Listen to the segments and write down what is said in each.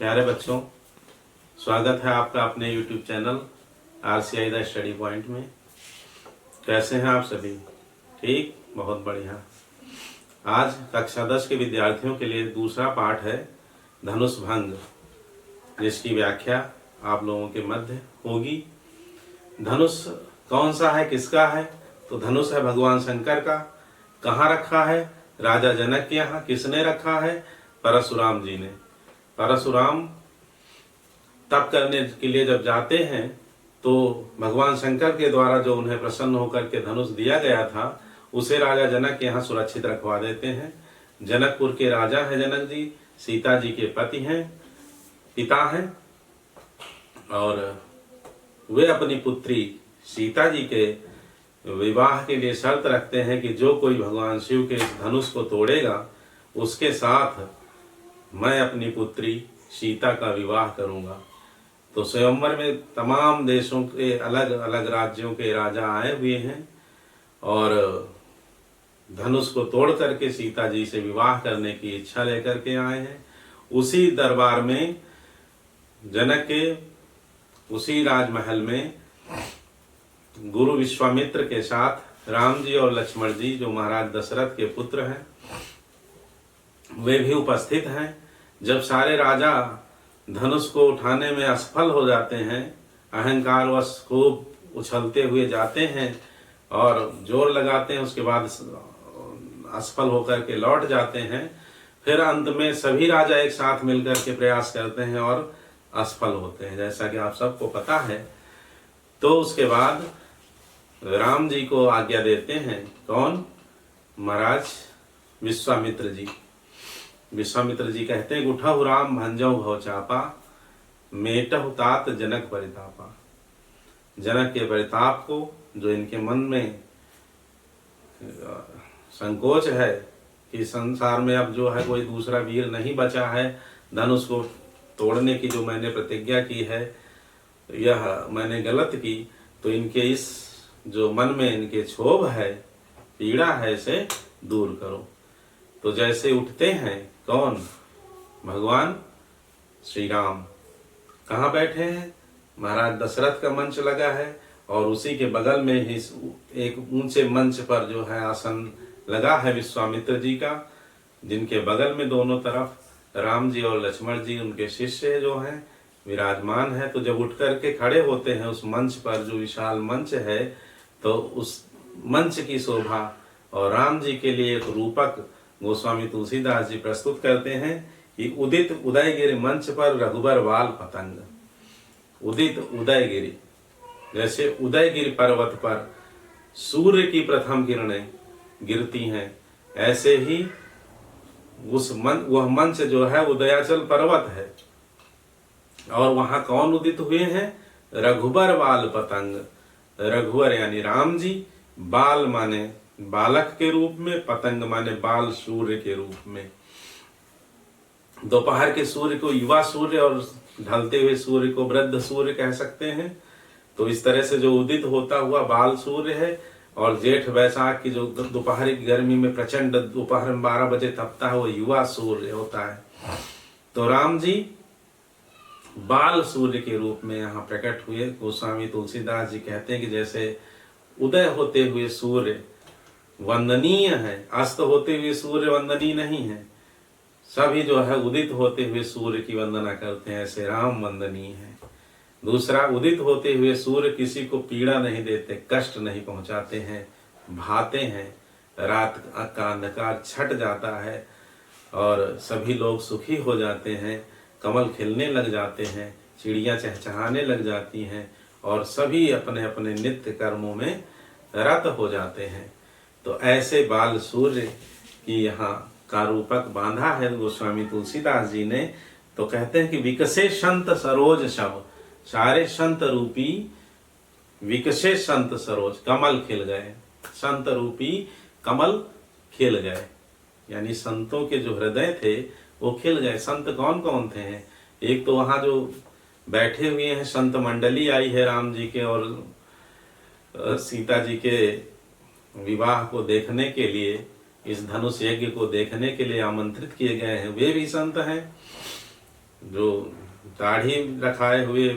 प्यारे बच्चों, स्वागत है आपका अपने YouTube channel RCI the study point में। कैसे हैं आप सभी? ठीक, बहुत बढ़िया। आज कक्षा 10 के विद्यार्थियों के लिए दूसरा पाठ है धनुष भंग, जिसकी व्याख्या आप लोगों के मध्य होगी। धनुष कौन सा है, किसका है? तो धनुष है भगवान शंकर का। कहाँ रखा है? राजा जनक के यहाँ। किसने रखा है? परशुराम जी ने। परशुराम तप करने के लिए जब जाते हैं तो भगवान शंकर के द्वारा जो उन्हें प्रसन्न होकर के धनुष दिया गया था, उसे राजा जनक के यहाँ सुरक्षित रखवा देते हैं। जनकपुर के राजा हैं जनक जी, सीता जी के पति हैं, पिता हैं, और वे अपनी पुत्री सीता जी के विवाह के लिए शर्त रखते हैं कि जो कोई भगवान शिव के इस धनुष को तोड़ेगा, उसके साथ मैं अपनी पुत्री सीता का विवाह करूंगा। तो स्वयंवर में तमाम देशों के अलग अलग राज्यों के राजा आए हुए हैं और धनुष को तोड़ करके सीता जी से विवाह करने की इच्छा लेकर के आए हैं। उसी दरबार में जनक के उसी राजमहल में गुरु विश्वामित्र के साथ राम जी और लक्ष्मण जी, जो महाराज दशरथ के पुत्र हैं, वे भी उपस्थित हैं। जब सारे राजा धनुष को उठाने में असफल हो जाते हैं, अहंकारवश खूब उछलते हुए जाते हैं और जोर लगाते हैं, उसके बाद असफल होकर के लौट जाते हैं। फिर अंत में सभी राजा एक साथ मिलकर के प्रयास करते हैं और असफल होते हैं, जैसा कि आप सबको पता है। तो उसके बाद राम जी को आज्ञा देते हैं। कौन? महाराज विश्वामित्र जी। विश्वामित्र जी कहते हैं, उठहु राम भंजऊ भव चापा, मेटहु तात जनक परितापा। जनक के परिताप को, जो इनके मन में संकोच है कि संसार में अब जो है कोई दूसरा वीर नहीं बचा है, धनुष को तोड़ने की जो मैंने प्रतिज्ञा की है, यह मैंने गलत की, तो इनके इस जो मन में इनके क्षोभ है, पीड़ा है, इसे दूर करो। तो जैसे उठते हैं कौन? भगवान श्री राम। कहाँ बैठे हैं? महाराज दशरथ का मंच लगा है और उसी के बगल में ही एक ऊंचे मंच पर जो है आसन लगा है विश्वामित्र जी का, जिनके बगल में दोनों तरफ राम जी और लक्ष्मण जी, उनके शिष्य जो हैं, विराजमान है। तो जब उठ करके खड़े होते हैं उस मंच पर, जो विशाल मंच है, तो उस मंच की शोभा और राम जी के लिए एक रूपक गोस्वामी तुलसीदास जी प्रस्तुत करते हैं कि उदित उदयगिरि मंच पर रघुबर बाल पतंग। उदित उदयगिरि, जैसे उदयगिरि पर्वत पर सूर्य की प्रथम किरणें गिरती हैं, ऐसे ही वह मंच जो है उदयाचल पर्वत है। और वहां कौन उदित हुए हैं? रघुबर बाल पतंग। रघुवर यानी राम जी, बाल माने बालक के रूप में, पतंग माने बाल सूर्य के रूप में। दोपहर के सूर्य को युवा सूर्य और ढलते हुए सूर्य को वृद्ध सूर्य कह सकते हैं। तो इस तरह से जो उदित होता हुआ बाल सूर्य है, और जेठ वैशाख की जो दोपहर की गर्मी में प्रचंड दोपहर में 12 बजे तपता है, वो युवा सूर्य होता है। तो राम जी बाल सूर्य के रूप में यहाँ प्रकट हुए। गोस्वामी तुलसीदास जी कहते हैं कि जैसे उदय होते हुए सूर्य वंदनीय है, अस्त होते हुए सूर्य वंदनीय नहीं है, सभी जो है उदित होते हुए सूर्य की वंदना करते हैं, ऐसे राम वंदनीय है। दूसरा, उदित होते हुए सूर्य किसी को पीड़ा नहीं देते, कष्ट नहीं पहुंचाते हैं, भाते हैं। रात का अंधकार छट जाता है और सभी लोग सुखी हो जाते हैं, कमल खिलने लग जाते हैं, चिड़ियां चहचहाने लग जाती हैं और सभी अपने अपने नित्य कर्मों में रत हो जाते हैं। तो ऐसे बाल सूर्य की यहाँ का रूपक बांधा है गोस्वामी तुलसीदास जी ने। तो कहते हैं कि विकसे संत सरोज शव, सारे संत रूपी विकसे संत सरोज, कमल खिल गए, संत रूपी कमल खिल गए, यानी संतों के जो हृदय थे वो खिल गए। संत कौन कौन थे? एक तो वहां जो बैठे हुए हैं संत मंडली आई है, राम जी के और सीता जी के विवाह को देखने के लिए, इस धनुष यज्ञ को देखने के लिए आमंत्रित किए गए हैं, वे भी संत हैं। जो दाढ़ी रखाए हुए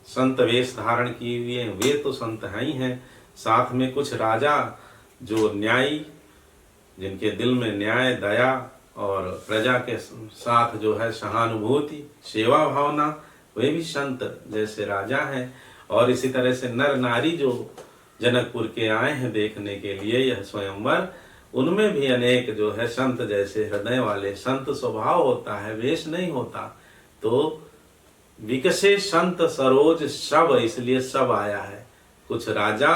संत वेश धारण किए हुए हैं वे तो संत हैं ही हैं, साथ में कुछ राजा जो न्यायी, जिनके दिल में न्याय, दया और प्रजा के साथ जो है सहानुभूति, सेवा भावना, वे भी संत जैसे राजा हैं। और इसी तरह से नर नारी जो जनकपुर के आए हैं देखने के लिए यह स्वयंवर, उनमें भी अनेक जो है संत जैसे हृदय वाले, संत स्वभाव होता है, वेश नहीं होता। तो विकसे संत सरोज सब, इसलिए सब आया है। कुछ राजा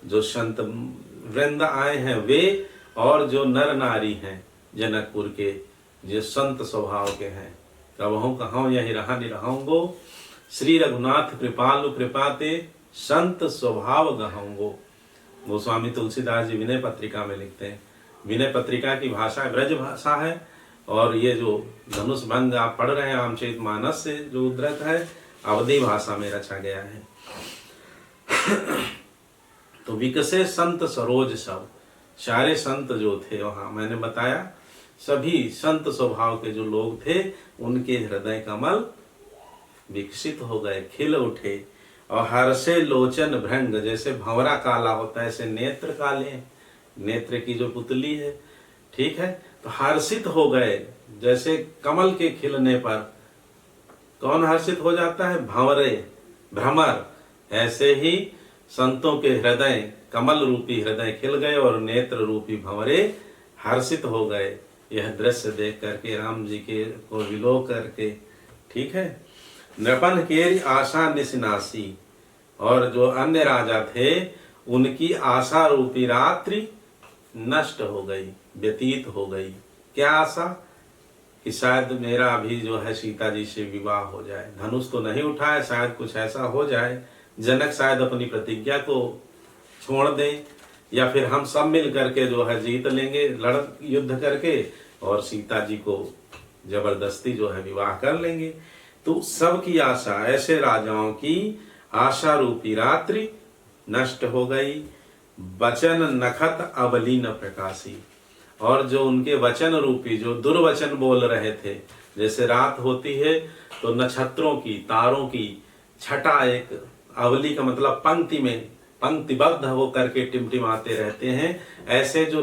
जो संत वृंद आए हैं वे, और जो नर नारी हैं जनकपुर के, जो संत स्वभाव के हैं। कबहू कहूँ यही रहा निरहूंगो, श्री रघुनाथ कृपालु कृपाते, संत स्वभाव गहूंगो। गोस्वामी तुलसीदास जी विनय पत्रिका में लिखते हैं। विनय पत्रिका की भाषा ब्रज भाषा है, और ये जो धनुष भंग आप पढ़ रहे हैं रामचरितमानस से जो उद्धृत है, अवधी भाषा में रचा गया है। तो विकसे संत सरोज सब, सारे संत जो थे वहां मैंने बताया, सभी संत स्वभाव के जो लोग थे उनके हृदय कमल विकसित हो गए, खिल उठे। और हर्षे लोचन भृंग, जैसे भंवरा काला होता है ऐसे नेत्र काले, नेत्र की जो पुतली है, ठीक है, तो हर्षित हो गए। जैसे कमल के खिलने पर कौन हर्षित हो जाता है? भंवरे, भ्रमर। ऐसे ही संतों के हृदय, कमल रूपी हृदय खिल गए और नेत्र रूपी भंवरे हर्षित हो गए। यह दृश्य देख करके, राम जी के को विलोक करके, ठीक है। नृपन केरी आशा निशिनासी, और जो अन्य राजा थे उनकी आशा रूपी रात्रि नष्ट हो गई, व्यतीत हो गई। क्या आशा? कि शायद मेरा भी जो है सीता जी से विवाह हो जाए। धनुष तो नहीं उठाए, शायद कुछ ऐसा हो जाए, जनक शायद अपनी प्रतिज्ञा को छोड़ दें, या फिर हम सब मिल करके जो है जीत लेंगे लड़ युद्ध करके, और सीता जी को जबरदस्ती जो है विवाह कर लेंगे। तो सबकी आशा, ऐसे राजाओं की आशा रूपी रात्रि नष्ट हो गई। वचन नखत अवली न प्रकाशी, और जो उनके वचन रूपी जो दुर्वचन बोल रहे थे, जैसे रात होती है तो नक्षत्रों की, तारों की छटा, एक अवली का मतलब पंक्ति में, पंक्तिबद्ध हो करके टिमटिमाते रहते हैं, ऐसे जो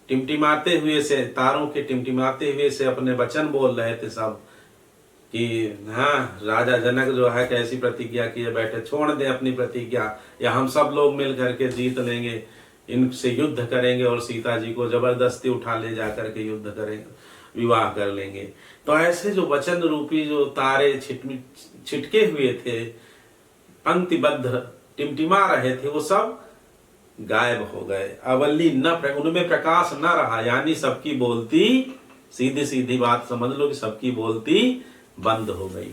टिमटिमाते हुए से, तारों के टिमटिमाते हुए से अपने वचन बोल रहे थे सब, कि हाँ राजा जनक जो है कैसी प्रतिज्ञा किए बैठे, छोड़ दें अपनी प्रतिज्ञा, या हम सब लोग मिल करके जीत लेंगे, इनसे युद्ध करेंगे और सीता जी को जबरदस्ती उठा ले जा करके युद्ध करेंगे, विवाह कर लेंगे। तो ऐसे जो वचन रूपी जो तारे छिटके हुए थे, पंक्तिबद्ध टिमटिमा रहे थे, वो सब गायब हो गए। अवली न, उनमें प्रकाश न रहा, यानी सबकी बोलती, सीधी सीधी बात समझ लो कि सबकी बोलती बंद हो गई।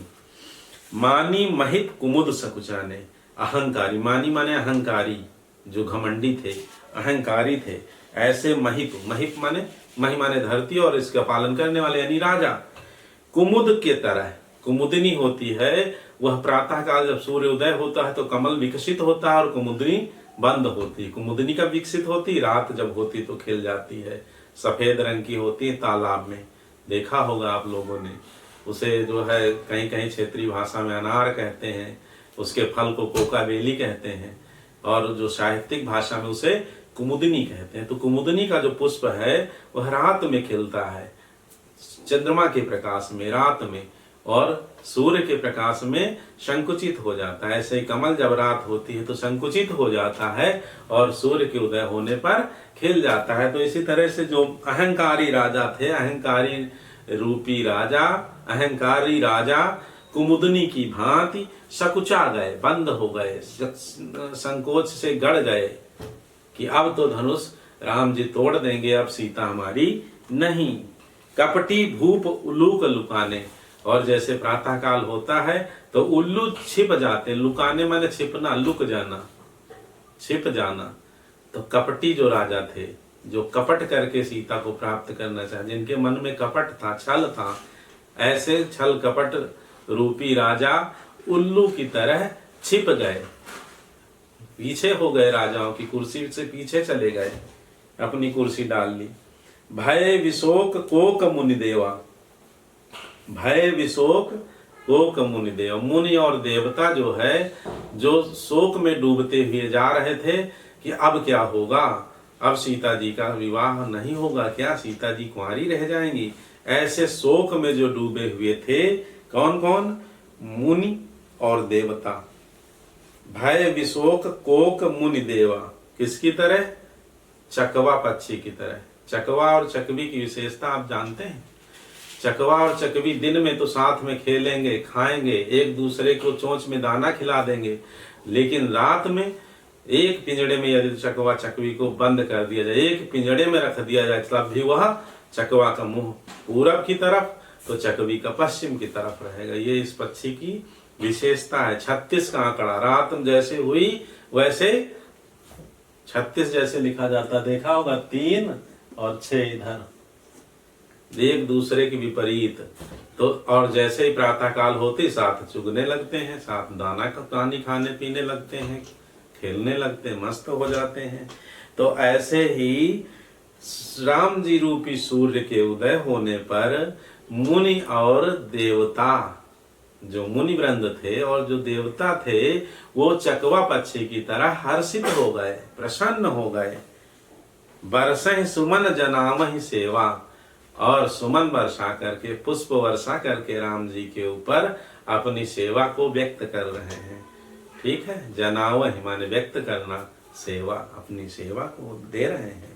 मानी महित कुमुद सकुचाने, अहंकारी, मानी माने अहंकारी, जो घमंडी थे, अहंकारी थे, ऐसे महिप, महिप माने, मही माने धरती और इसका पालन करने वाले यानी राजा, कुमुद के तरह, कुमुदनी होती है वह प्रातः काल जब सूर्य उदय होता है तो कमल विकसित होता है और कुमुदनी बंद होती। कुमुदनी कब विकसित होती? रात जब होती तो खिल जाती है, सफेद रंग की होती है, तालाब में देखा होगा आप लोगों ने। उसे जो है कहीं कहीं क्षेत्रीय भाषा में अनार कहते हैं, उसके फल को कोका बेली कहते हैं, और जो साहित्यिक भाषा में उसे कुमुदनी कहते हैं। तो कुमुदनी का जो पुष्प है वह रात में खिलता है, चंद्रमा के प्रकाश में, रात में, और सूर्य के प्रकाश में संकुचित हो जाता है। ऐसे कमल जब रात होती है तो संकुचित हो जाता है और सूर्य के उदय होने पर खिल जाता है। तो इसी तरह से जो अहंकारी राजा थे, अहंकारी रूपी राजा, अहंकारी राजा कुमुदनी की भांति सकुचा गए, बंद हो गए, संकोच से गड़ गए कि अब तो धनुष राम जी तोड़ देंगे, अब सीता हमारी नहीं। कपटी भूप उल्लू को लुकाने, और जैसे प्रातः काल होता है तो उल्लू छिप जाते, लुकाने माने छिपना, लुक जाना, छिप जाना। तो कपटी जो राजा थे, जो कपट करके सीता को प्राप्त करना चाहे, जिनके मन में कपट था, छल था, ऐसे छल कपट रूपी राजा उल्लू की तरह छिप गए, पीछे हो गए, राजाओं की कुर्सी से पीछे चले गए, अपनी कुर्सी डाल ली। भय विशोक कोक मुनि देवा, भय विशोक कोक मुनि देव। मुनि और देवता जो है, जो शोक में डूबते हुए जा रहे थे कि अब क्या होगा, अब सीता जी का विवाह नहीं होगा क्या, सीता जी कुंवारी रह जाएंगी, ऐसे शोक में जो डूबे हुए थे। कौन कौन? मुनि और देवता। भय विशोक कोक मुनि देवा। किसकी तरह? चकवा पक्षी की तरह। चकवा और चकवी की विशेषता आप जानते हैं। चकवा और चकवी दिन में तो साथ में खेलेंगे, खाएंगे, एक दूसरे को चोंच में दाना खिला देंगे, लेकिन रात में एक पिंजड़े में यदि चकवा चकवी को बंद कर दिया जाए, एक पिंजड़े में रख दिया जाए, तब भी वह चकवा का मुंह पूरब की तरफ तो चकवी का पश्चिम की तरफ रहेगा। ये इस पक्षी की विशेषता है। 36 का आंकड़ा, रात जैसे हुई वैसे 36 जैसे लिखा जाता, देखा होगा, 3 और 6 इधर, एक दूसरे के विपरीत। तो और जैसे ही प्रातः काल होते साथ चुगने लगते हैं, साथ दाना का पानी खाने पीने लगते हैं, खेलने लगते हैं, मस्त हो जाते हैं। तो ऐसे ही राम जी रूपी सूर्य के उदय होने पर मुनि और देवता, जो मुनि वृंद थे और जो देवता थे, वो चकवा पक्षी की तरह हर्षित हो गए, प्रसन्न हो गए। बरसहि सुमन जनावहि सेवा, और सुमन वर्षा करके, पुष्प वर्षा करके राम जी के ऊपर अपनी सेवा को व्यक्त कर रहे हैं। ठीक है, जनावहि माने व्यक्त करना, सेवा, अपनी सेवा को दे रहे हैं।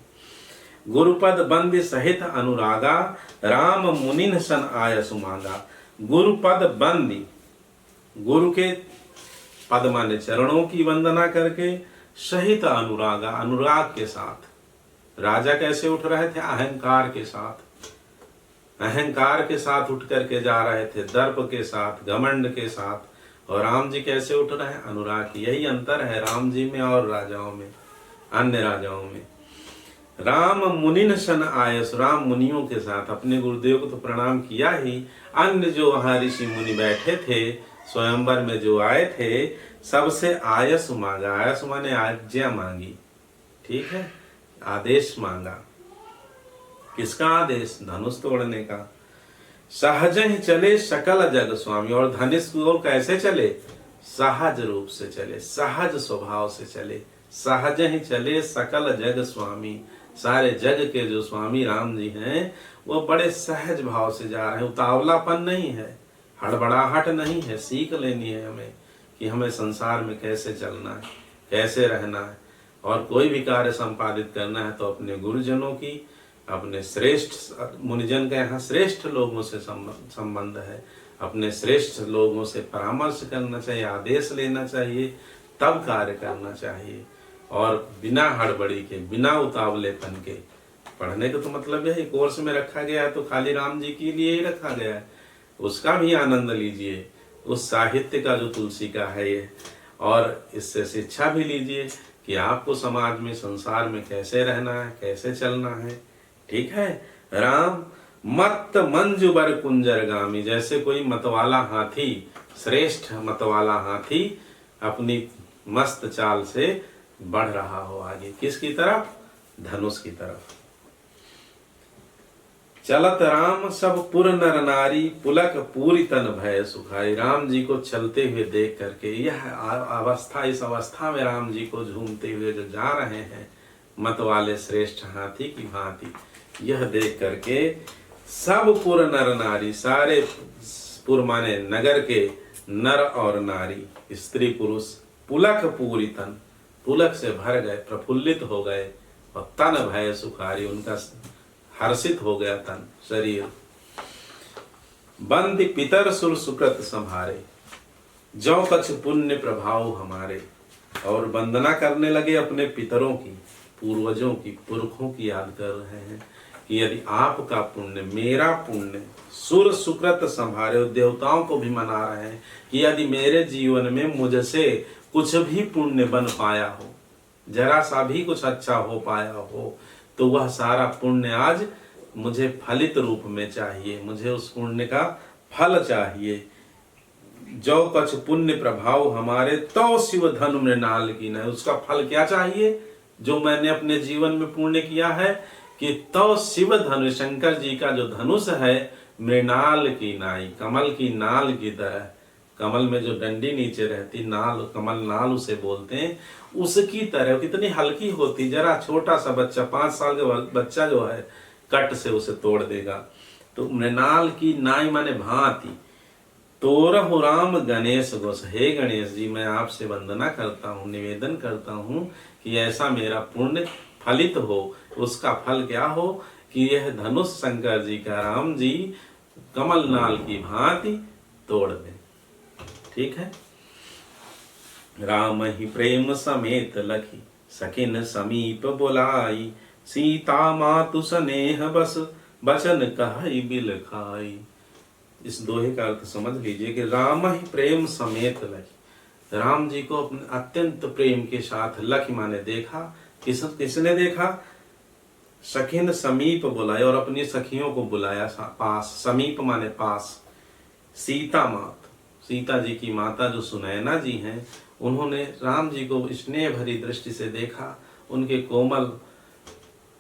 गुरुपद बंदी सहित अनुरागा, राम मुनिन सन आय सुमांगा। गुरुपद बंदी, गुरु के पद माने चरणों की वंदना करके, सहित अनुरागा, अनुराग के साथ। राजा कैसे उठ रहे थे? अहंकार के साथ, अहंकार के साथ उठ करके जा रहे थे, दर्प के साथ, घमंड के साथ। और राम जी कैसे उठ रहे हैं? अनुराग। यही अंतर है राम जी में और राजाओं में, अन्य राजाओं में। राम मुनिन सन आयस, राम मुनियों के साथ, अपने गुरुदेव को तो प्रणाम किया ही, अन्य जो वहां ऋषि मुनि बैठे थे, स्वयंवर में जो आए थे, सबसे आयस मांगा। आयस माने आज्ञा मांगी। ठीक है, आदेश मांगा। किसका आदेश? धनुष तोड़ने का। सहज ही चले सकल जग स्वामी, और धनुष को कैसे चले? सहज रूप से चले, सहज स्वभाव से चले। सहज ही चले सकल जग स्वामी, सारे जग के जो स्वामी राम जी हैं, वो बड़े सहज भाव से जा रहे हैं। उतावलापन नहीं है, हड़बड़ाहट नहीं है। सीख लेनी है हमें कि हमें संसार में कैसे चलना है, कैसे रहना है, और कोई भी कार्य संपादित करना है तो अपने गुरुजनों की, अपने श्रेष्ठ मुनिजन के यहाँ श्रेष्ठ लोगों से संबंध है, अपने श्रेष्ठ लोगों से परामर्श करना चाहिए, आदेश लेना चाहिए, तब कार्य करना चाहिए। और बिना हड़बड़ी के, बिना उतावलेपन के। पढ़ने का तो मतलब यही, कोर्स में रखा गया है तो खाली राम जी के लिए ही रखा गया है, उसका भी आनंद लीजिए, उस साहित्य का जो तुलसी का है ये, और इससे शिक्षा भी लीजिए कि आपको समाज में, संसार में कैसे रहना है, कैसे चलना है। ठीक है। राम मत मंजू बर कुंजर गामी, जैसे कोई मतवाला हाथी, श्रेष्ठ मतवाला हाथी अपनी मस्त चाल से बढ़ रहा हो आगे, किसकी तरफ? धनुष की तरफ। चलत राम सब पुर नर नारी, पुलक पूरी तन भय सुखाई। राम जी को चलते हुए देख करके, यह अवस्था, इस अवस्था में राम जी को झूमते हुए जो जा रहे हैं मत वाले श्रेष्ठ हाथी की भांति, यह देख करके सब पुर नर नारी, सारे पुर माने नगर के नर और नारी, स्त्री पुरुष, पुलक पूरी तन, पुलक से भर गए, प्रफुल्लित हो गए, और तन भय सुखारी, उनका हर्षित हो गया तन, शरीर। बंद पितर सुर सुकृत संभारे, जो कछ पुण्य प्रभाव हमारे। और वंदना करने लगे अपने पितरों की, पूर्वजों की, पुरखों की याद कर रहे हैं कि यदि आपका पुण्य, मेरा पुण्य, सुर सुकृत संभारे, देवताओं को भी मना रहे हैं कि यदि मेरे जीवन में मुझसे कुछ भी पुण्य बन पाया हो, जरा सा भी कुछ अच्छा हो पाया हो, तो वह सारा पुण्य आज मुझे फलित रूप में चाहिए, मुझे उस पुण्य का फल चाहिए। जो कछ पुण्य प्रभाव हमारे, तो शिव धनु मृणाल की न, उसका फल क्या चाहिए? जो मैंने अपने जीवन में पुण्य किया है, कि तो शिव धनु, शंकर जी का जो धनुष है, मृणाल की नाई, कमल की नाल की तरह, कमल में जो डंडी नीचे रहती नाल, कमल नाल उसे बोलते हैं, उसकी तरह कितनी हल्की होती। जरा छोटा सा बच्चा, 5 साल का बच्चा जो है कट से उसे तोड़ देगा। तो मृणाल की नाई माने भांति। तोरहु राम गणेश गोस, हे गणेश जी मैं आपसे वंदना करता हूँ, निवेदन करता हूँ कि ऐसा मेरा पुण्य फलित हो। उसका फल क्या हो कि यह धनुष शंकर जी का राम जी कमल नाल की भांति तोड़ दे। ठीक है। राम ही प्रेम समेत लखी, सखिन समीप बुलाई, सीता मातु स्नेह बस, बचन कहई बिल खाई। इस दोहे का अर्थ समझ लीजिए कि राम ही प्रेम समेत लखी, राम जी को अपने अत्यंत प्रेम के साथ लखी माने देखा। किसने देखा? सखिन समीप बुलाए, और अपनी सखियों को बुलाया पास। समीप माने पास। सीता मात, सीता जी की माता जो सुनैना जी हैं, उन्होंने राम जी को स्नेह भरी दृष्टि से देखा, उनके कोमल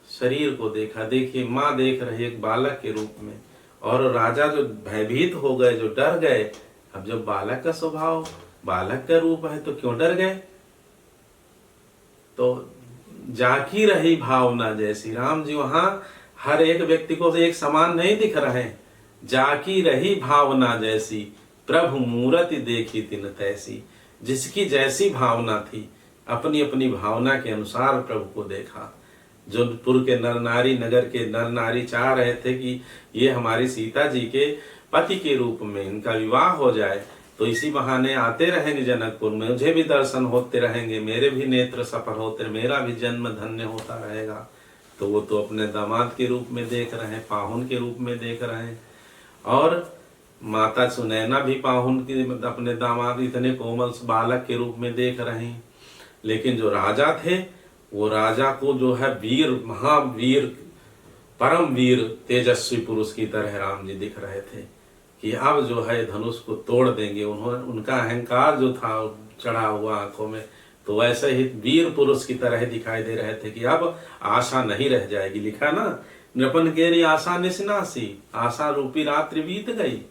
शरीर को देखा। देखिए माँ देख रही एक बालक के रूप में, और राजा जो भयभीत हो गए, जो डर गए। अब जब बालक का स्वभाव, बालक का रूप है तो क्यों डर गए? तो जाकी रही भावना जैसी, राम जी वहां हर एक व्यक्ति को एक समान नहीं दिख रहे। जाकी रही भावना जैसी, प्रभु मूरति देखी तिन तैसी। जिसकी जैसी भावना थी, अपनी अपनी भावना के अनुसार प्रभु को देखा। जोधपुर के नर नारी, नगर के नर नारी चाह रहे थे कि ये हमारी सीता जी के पति के रूप में इनका विवाह हो जाए, तो इसी बहाने आते रहेंगे जनकपुर में, मुझे भी दर्शन होते रहेंगे, मेरे भी नेत्र सफल होते, मेरा भी जन्म धन्य होता रहेगा। तो वो तो अपने दामाद के रूप में देख रहे हैं, पाहुन के रूप में देख रहे हैं। और माता सुनैना भी पाहुन के, अपने दामाद इतने कोमल बालक के रूप में देख रहे हैं। लेकिन जो राजा थे, वो राजा को जो है वीर, महावीर, परम वीर, तेजस्वी पुरुष की तरह राम जी दिख रहे थे कि अब जो है धनुष को तोड़ देंगे। उन्होंने, उनका अहंकार जो था चढ़ा हुआ आंखों में, तो वैसे ही वीर पुरुष की तरह दिखाई दे रहे थे कि अब आशा नहीं रह जाएगी। लिखा ना, नृपन केरी आशा निशनासी, आशा रूपी रात्रि बीत गई।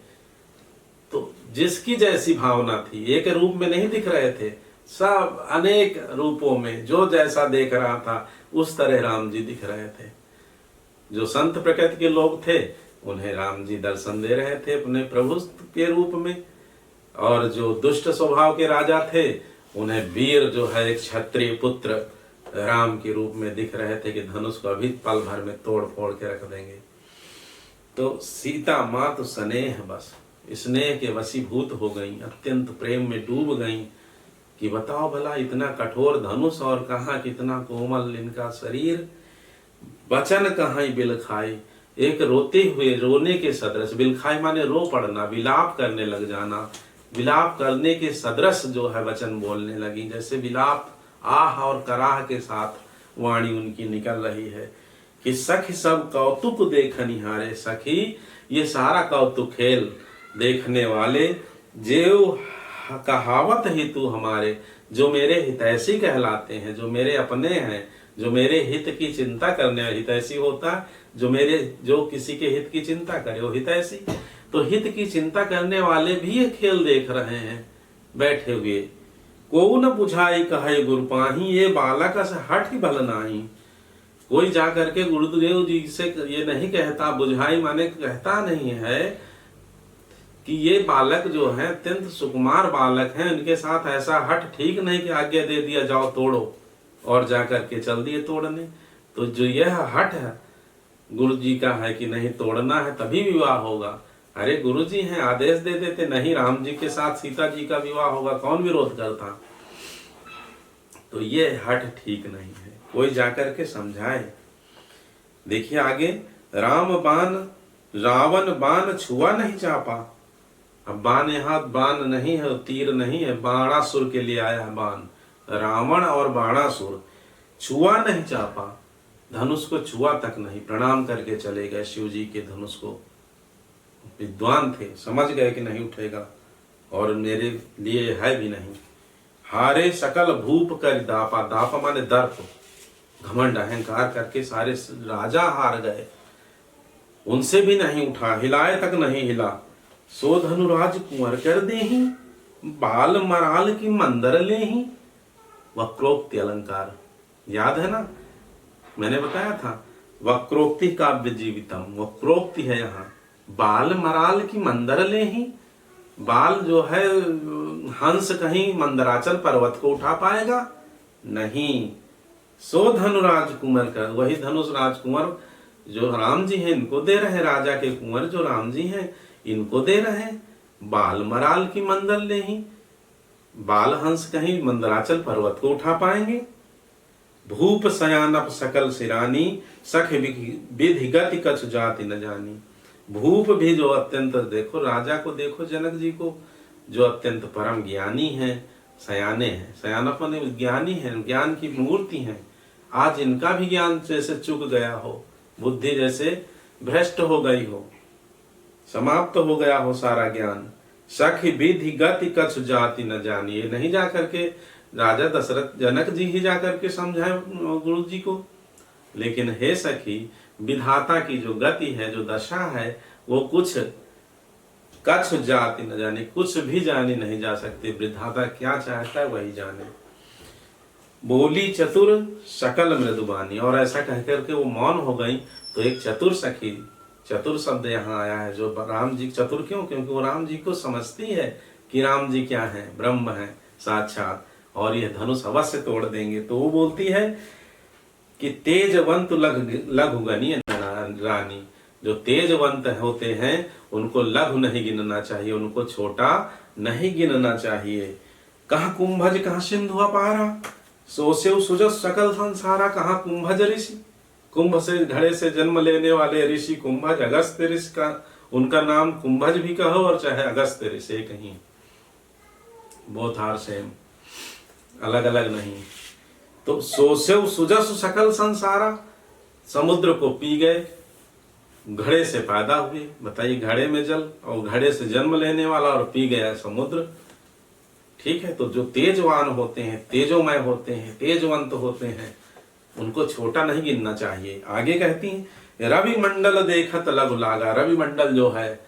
तो जिसकी जैसी भावना थी, एक रूप में नहीं दिख रहे थे, सब अनेक रूपों में जो जैसा देख रहा था उस तरह राम जी दिख रहे थे। जो संत प्रकृति के लोग थे, उन्हें राम जी दर्शन दे रहे थे अपने प्रभु के रूप में, और जो दुष्ट स्वभाव के राजा थे, उन्हें वीर जो है एक क्षत्रिय पुत्र राम के रूप में दिख रहे थे कि धनुष को अभी पल भर में तोड़ फोड़ के रख देंगे। तो सीता मातु स्नेह बस, स्नेह के वशीभूत हो गई, अत्यंत प्रेम में डूब गई कि बताओ भला, इतना कठोर धनुष और कहाँ कितना कोमल इनका शरीर, वचन कहाँ बिल खाई। एक रोते हुए, रोने के सदृश, बिल खाई माने रो पड़ना, विलाप करने लग जाना, विलाप करने के सदृश जो है वचन बोलने लगी। जैसे विलाप आह और कराह के साथ वाणी उनकी निकल रही है कि सखी सब कौतुक देखनिहारे। सखी, ये सारा कौतुक खेल देखने वाले, जेव कहावत ही तू हमारे, जो मेरे हितैषी कहलाते हैं, जो मेरे अपने हैं, जो मेरे हित की चिंता करने वाले, हितैषी होता जो किसी के हित की चिंता करे वो हितैषी। तो हित की चिंता करने वाले भी ये खेल देख रहे हैं बैठे हुए। को न बुझाई कहे गुरुपाही, ये बालक से हट ही भल नाही। कोई जा करके गुरुदेव जी से ये नहीं कहता, बुझाई माने कहता नहीं है कि ये बालक जो है अत्यंत सुकुमार बालक हैं, इनके साथ ऐसा हट ठीक नहीं कि आज्ञा दे दिया जाओ तोड़ो और जाकर के चल दिए तोड़ने। तो जो यह हट है गुरु जी का है कि नहीं तोड़ना है तभी विवाह होगा। अरे गुरु जी हैं, आदेश दे देते, नहीं राम जी के साथ सीता जी का विवाह होगा, कौन विरोध करता। तो ये हट ठीक नहीं है, कोई जाकर के समझाए। देखिए आगे, रावण बाण छुआ नहीं चापा। अब बाण यहाँ बाण नहीं है, तीर नहीं है, बाणासुर के लिए आया है बाण। रावण और बाणासुर छुआ नहीं चापा, धनुष को छुआ तक नहीं, प्रणाम करके चले गए शिव जी के धनुष को। विद्वान थे, समझ गए कि नहीं उठेगा और मेरे लिए है भी नहीं। हारे सकल भूप कर दापा, दापा माने दर्प, घमंड अहंकार करके सारे राजा हार गए। उनसे भी नहीं उठा, हिलाए तक नहीं हिला। सो धनुराज कुंवर कर देहि, बाल मराल की मंदर लेहि। वक्रोक्ति अलंकार याद है ना, मैंने बताया था वक्रोक्ति काव्य जीवितम, वक्रोक्ति है यहाँ। बाल मराल की मंदर लेहि, बाल जो है हंस कहीं मंदराचल पर्वत को उठा पाएगा नहीं। सो धनुराज कुंवर कर, वही धनुष राजकुंवर जो राम जी हैं इनको दे रहे, राजा के कुंवर जो राम जी हैं इनको दे रहे। बाल मराल की मंदर लेहि, बाल हंस कहीं मंदराचल पर्वत को उठा पाएंगे। भूप सयानप सकल सिरानी, सख विधि गति कछु जाति न जानी। भूप भी जो अत्यंत, देखो राजा को, देखो जनक जी को, जो अत्यंत परम ज्ञानी हैं, सयाने हैं, सयानप माने ज्ञानी हैं, ज्ञान की मूर्ति हैं। आज इनका भी ज्ञान जैसे चुक गया हो, बुद्धि जैसे भ्रष्ट हो गई हो, समाप्त हो गया हो सारा ज्ञान। सखी विधि गति कछु जाति न जानी, ये नहीं जा करके राजा दशरथ जनक जी ही जाकर के समझाए गुरु जी को। लेकिन हे सखी, विधाता की जो गति है, जो दशा है, वो कुछ कछु जाति न जाने, कुछ भी जानी नहीं जा सकती। विधाता क्या चाहता है वही जाने। बोली चतुर सकल मृदुबानी, और ऐसा कहकर के वो मौन हो गई। तो एक चतुर सखी, चतुर शब्द यहाँ आया है, जो राम जी चतुर क्यों? क्योंकि वो राम जी को समझती है कि राम जी क्या है, ब्रह्म है साक्षात, और यह धनुष अवश्य तोड़ देंगे। तो वो बोलती है कि तेजवंत लघु गनी रानी, जो तेजवंत होते हैं उनको लघु नहीं गिनना चाहिए, उनको छोटा नहीं गिनना चाहिए। कहाँ कुंभज कहाँ सिंधु अपारा, सोसेव सुजस सकल संसारा। कहाँ कुंभज ऋषि, कुंभ से घड़े से जन्म लेने वाले ऋषि कुंभज, अगस्त्य ऋषि का उनका नाम कुंभज भी कहो और चाहे अगस्त्य ऋषि, कहीं बोथ आर सेम, अलग अलग नहीं। तो सोसेव सुजस सकल संसारा, समुद्र को पी गए, घड़े से पैदा हुए। बताइए, घड़े में जल और घड़े से जन्म लेने वाला और पी गया समुद्र। ठीक है, तो जो तेजवान होते हैं, तेजोमय होते हैं, तेजवंत होते हैं, उनको छोटा नहीं गिनना चाहिए। आगे कहती हैं, रवि मंडल देखत लघु लागा। रवि मंडल जो है,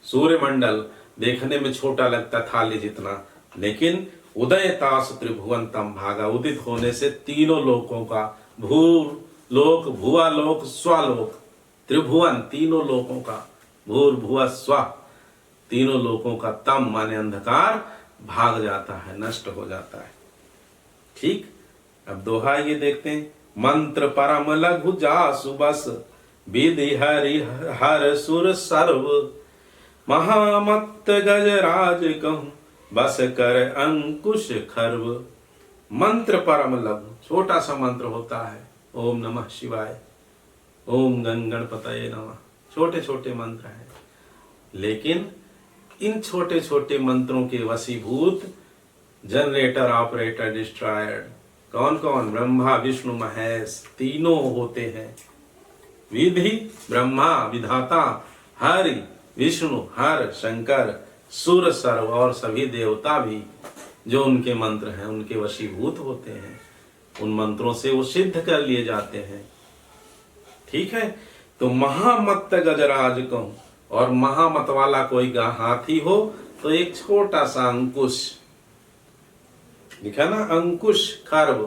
सूर्य मंडल देखने में छोटा लगता थाली जितना, लेकिन उदय तास त्रिभुवन तम भागा, उदित होने से तीनों लोकों का, भू लोक, भुआ लोक, स्वलोक, त्रिभुवन तीनों लोकों का, भूर भुआ स्व तीनों लोकों का, तम माने अंधकार, भाग जाता है, नष्ट हो जाता है। ठीक, अब दोहा ये देखते हैं। मंत्र परम लघु जासु बस, विधि हरि हर सुर सर्व। महामत्त गजराज कहूं, बस कर अंकुश खर्व। मंत्र परम लघु, छोटा सा मंत्र होता है, ओम नमः शिवाय, ओम गणपतये नमः, छोटे छोटे मंत्र हैं। लेकिन इन छोटे छोटे मंत्रों के वशीभूत जनरेटर, ऑपरेटर, डिस्ट्रॉयर कौन कौन? ब्रह्मा विष्णु महेश तीनों होते हैं। विधि ब्रह्मा विधाता, हरि विष्णु, हर शंकर, सुर सर्व और सभी देवता भी जो उनके मंत्र हैं उनके वशीभूत होते हैं। उन मंत्रों से वो सिद्ध कर लिए जाते हैं। ठीक है, तो महामत्त गजराज कहूं, और महामत वाला कोई हाथी हो तो एक छोटा सा अंकुश, लिखा ना, अंकुश खर्व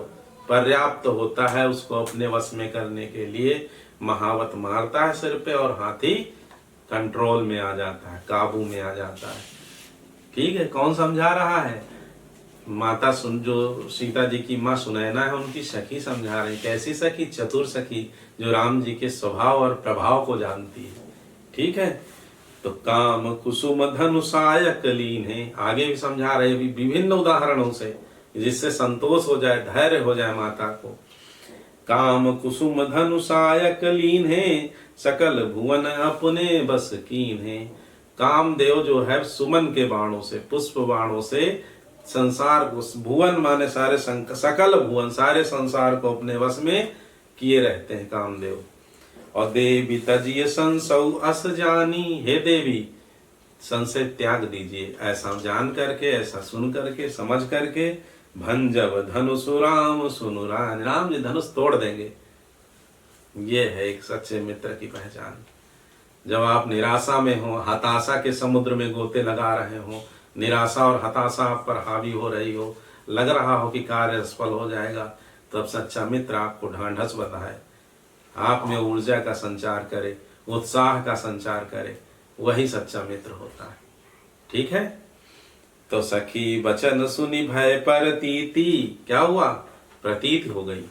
पर्याप्त होता है उसको अपने वश में करने के लिए। महावत मारता है सिर पे और हाथी कंट्रोल में आ जाता है, काबू में आ जाता है। ठीक है, कौन समझा रहा है? माता सुन, जो सीता जी की माँ सुनैना है उनकी सखी समझा रही। कैसी सखी? चतुर सखी, जो राम जी के स्वभाव और प्रभाव को जानती है। ठीक है, तो काम कुसुम धनुषायक लीन है, आगे भी समझा रहे विभिन्न उदाहरणों से, जिससे संतोष हो जाए, धैर्य हो जाए माता को। काम कुसुम धनुषायक लीन है, सकल भुवन अपने बस कीन है। कामदेव जो है सुमन के बाणों से, पुष्प बाणों से संसार को, भुवन माने सारे, सकल भुवन सारे संसार को अपने वश में किए रहते हैं कामदेव। और देवी तजिए संसौ अस जानी, हे देवी संशय त्याग दीजिए, ऐसा जान करके, ऐसा सुन करके, समझ करके। भंजब धनुष राम सुनु राम, राम जी धनुष तोड़ देंगे। ये है एक सच्चे मित्र की पहचान। जब आप निराशा में हो, हताशा के समुद्र में गोते लगा रहे हो, निराशा और हताशा आप पर हावी हो रही हो, लग रहा हो कि कार्य असफल हो जाएगा, तब सच्चा मित्र आपको ढांढस बताए, आप में ऊर्जा का संचार करे, उत्साह का संचार करे, वही सच्चा मित्र होता है। ठीक है। तो सखी वचन सुनी भय प्रतीति, क्या हुआ? प्रतीति हो गई।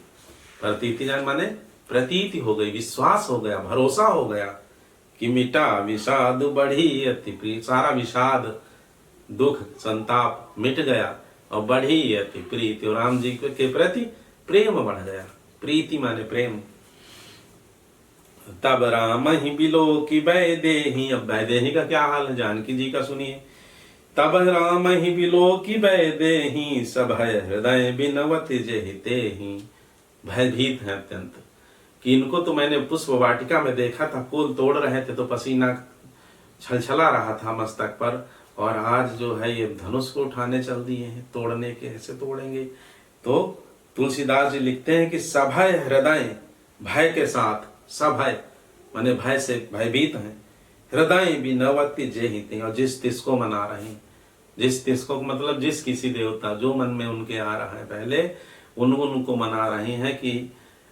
प्रतीति जान माने प्रतीति हो गई, विश्वास हो गया, भरोसा हो गया कि मिटा विषाद बढ़ी अति प्रीति, सारा विषाद दुख संताप मिट गया और बढ़ी अति प्रीति, और राम जी के प्रति प्रेम बढ़ गया। प्रीति माने प्रेम। तब राम ही बिलो की वैदेही, अब वैदेही का क्या हाल है जानकी जी का सुनिए। तब राम ही बिलो की वैदेही, सभय हृदय बिनवत जहिते ही। भयभीत है अत्यंत कि इनको तो मैंने पुष्प वाटिका में देखा था, फूल तोड़ रहे थे तो पसीना छलछला रहा था मस्तक पर, और आज जो है ये धनुष को उठाने चल दिए हैं, तोड़ने के ऐसे तोड़ेंगे। तो तुलसीदास जी लिखते हैं कि सभय हृदय, भय के साथ, सभय माने भय से भयभीत हैं, हृदय बिनवती जेहिते, और जिस तिस को मना रहे हैं, जिस तिस को मतलब जिस किसी देवता जो मन में उनके आ रहा है पहले उनको मना रहे हैं कि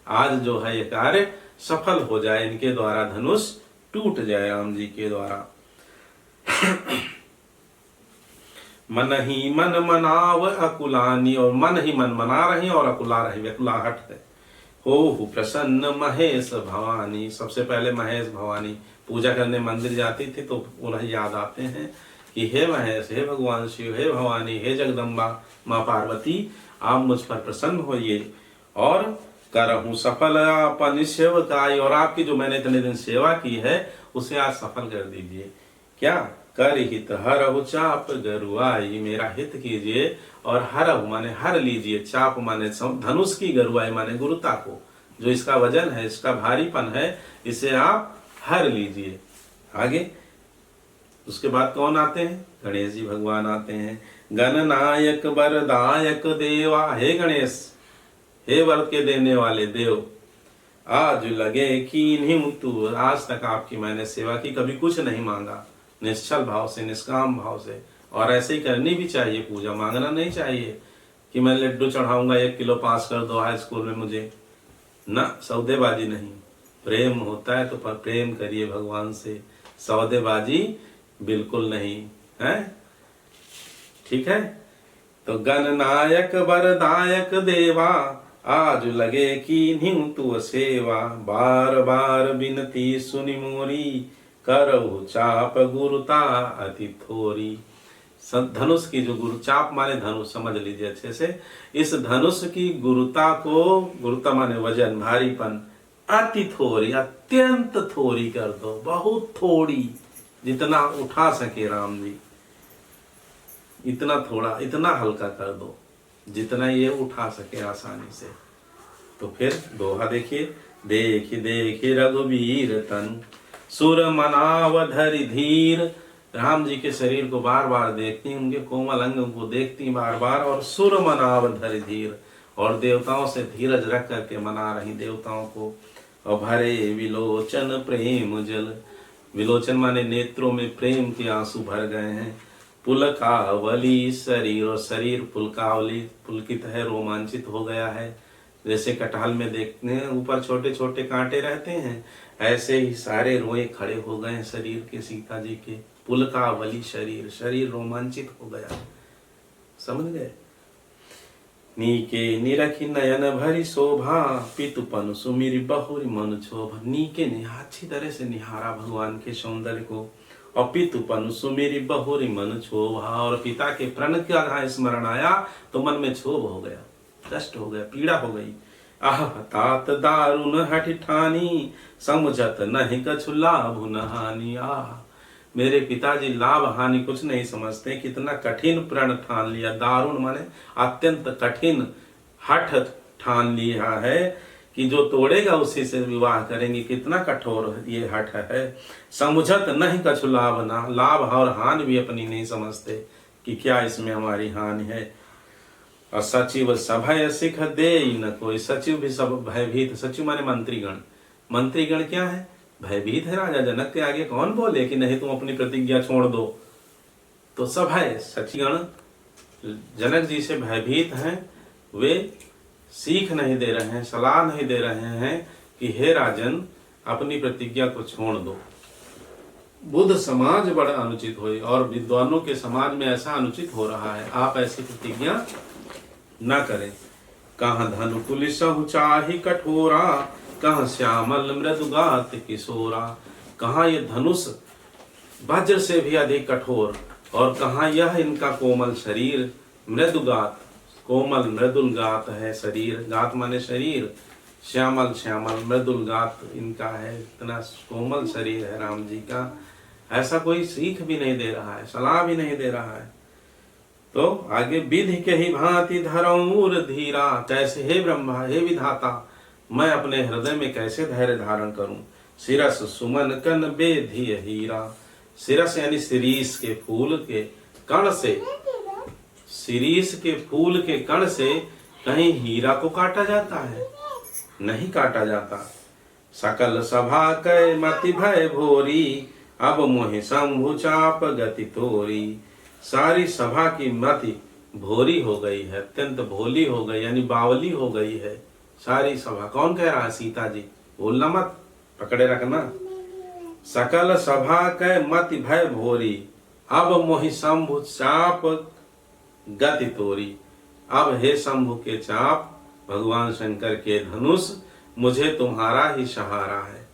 आज जो है ये कार्य सफल हो जाए, इनके द्वारा धनुष टूट जाए राम जी के द्वारा। मन ही मन मनाव अकुलानी, और मन ही मन मना रही और अकुला रही, व्याकुलाहट है। हो प्रसन्न महेश भवानी, सबसे पहले महेश भवानी पूजा करने मंदिर जाती थी तो उन्हें याद आते हैं कि हे महेश, हे भगवान शिव, हे भवानी, हे जगदम्बा माँ पार्वती, आप मुझ पर प्रसन्न होइए और करहूं सफल अपन सेवकाई, और आपकी जो मैंने इतने दिन सेवा की है उसे आज सफल कर दीजिए। क्या? कर हित हरहु चाप गरुआई, मेरा हित कीजिए और हरहु माने हर लीजिए, चाप माने धनुष की, गरुआई माने गुरुता को, जो इसका वजन है, इसका भारीपन है, इसे आप हर लीजिए। आगे उसके बाद कौन आते हैं? गणेश जी भगवान आते हैं। गणनायक वरदायक देवा, हे गणेश, हे वर के देने वाले देव, आज लगे कीन्हीं तू, आज तक आपकी मैंने सेवा की, कभी कुछ नहीं मांगा, निश्चल भाव से, निष्काम भाव से, और ऐसे ही करनी भी चाहिए पूजा, मांगना नहीं चाहिए कि मैं लड्डू चढ़ाऊंगा 1 किलो पास कर दो हाई स्कूल में मुझे, ना, सौदेबाजी नहीं। प्रेम होता है तो प्रेम करिए भगवान से, सौदेबाजी बिल्कुल नहीं है। ठीक है। तो गणनायक वरदायक देवा, आज लगे कीन्हीं तू सेवा, बार बार बिनती सुनि मोरी, करहु चाप गुरुता अति थोरी। धनुष की जो गुरु, चाप माने धनुष, समझ लीजिए अच्छे से, इस धनुष की गुरुता को, गुरुता माने वजन, भारीपन, अति थोड़ी, अत्यंत थोड़ी कर दो, बहुत थोड़ी, जितना उठा सके राम जी, इतना थोड़ा, इतना हल्का कर दो जितना ये उठा सके आसानी से। तो फिर दोहा देखिए। देखी देखी रघुवीर तन, सुर मनाव धरि धीर, राम जी के शरीर को बार बार देखती, उनके कोमल अंग को देखती बार बार, और सुर मनाव धरि धीर, और देवताओं से धीरज रख करके मना रही देवताओं को। और भरे विलोचन प्रेम जल, विलोचन माने नेत्रों में प्रेम के आंसू भर गए हैं। पुलकावली शरीर, और शरीर पुलकावली, पुलकित है, रोमांचित हो गया है। जैसे कटहल में देखते हैं ऊपर छोटे छोटे कांटे रहते हैं, ऐसे ही सारे रोए खड़े हो गए शरीर के, सीता जी के। पुलकावली शरीर, शरीर रोमांचित हो गया, समझ गए। नीके निरखी नयन भरी शोभा, पितुपन सुमिरी बहुरी मन क्षोभ। नीके ने अच्छी तरह से निहारा भगवान के सौंदर्य को, और पितुपन सुमिरी बहुरी मन क्षोभा, और पिता के प्रण का जहाँ स्मरण आया तो मन में क्षोभ हो गया, कष्ट हो गया, पीड़ा हो गई। आह तात दारुण हठ ठानी, समझत नहीं कछु लाभ न हानि। आह, मेरे पिताजी लाभ हानि कुछ नहीं समझते, कितना कठिन प्रण ठान लिया। दारुण माने अत्यंत कठिन हठ ठान लिया है कि जो तोड़ेगा उसी से विवाह करेंगे, कितना कठोर ये हठ है। समझत नहीं कछु लाभ ना, लाभ और हानि भी अपनी नहीं समझते कि क्या इसमें हमारी हानि है। और सचिव सभय सिख दे न कोई, सचिव भी सब भयभीत, सचिव माने मंत्रीगण। मंत्रीगण क्या है? भयभीत है राजा जनक के आगे, कौन बोले कि नहीं तुम अपनी प्रतिज्ञा छोड़ दो। तो सब है सखीगण जनक जी से भयभीत हैं, वे सीख नहीं दे रहे हैं, सलाह नहीं दे रहे हैं कि हे राजन अपनी प्रतिज्ञा को छोड़ दो। बुद्ध समाज बड़ा अनुचित होए, और विद्वानों के समाज में ऐसा अनुचित हो रहा है, आप ऐसी प्रतिज्ञा न करें। कहाँ धनु कुलिसहु चाहि कठोरा, कहाँ श्यामल मृदुगात किशोरा। कहाँ ये धनुष वज्र से भी अधिक कठोर, और कहाँ यह इनका कोमल शरीर मृदुगात, कोमल मृदुल गात है शरीर, गात माने शरीर, श्यामल श्यामल मृदुल गात इनका है, इतना कोमल शरीर है राम जी का। ऐसा कोई सीख भी नहीं दे रहा है, सलाह भी नहीं दे रहा है। तो आगे विधि के ही भांति धरऊर धीरा, कैसे हे ब्रह्मा हे विधाता मैं अपने हृदय में कैसे धैर्य धारण करूं। शिरस सुमन कन बेधिय हीरा, शिरस यानी शिरीष के फूल के कण से, शिरीष के फूल के कण से कहीं हीरा को काटा जाता है? नहीं काटा जाता। सकल सभा कै मति भय भोरी, अब मोहि शंभु चाप गति तोरी। सारी सभा की मति भोरी हो गई है, अत्यंत भोली हो गई, यानी बावली हो गई है सारी सभा। कौन कह रहा है? सीता जी। बोलना मत, पकड़े रखना। सकल सभा कै मति भय भोरी, अब मोहि शंभु चाप गति तोरी। अब हे शंभु के चाप, भगवान शंकर के धनुष, मुझे तुम्हारा ही सहारा है,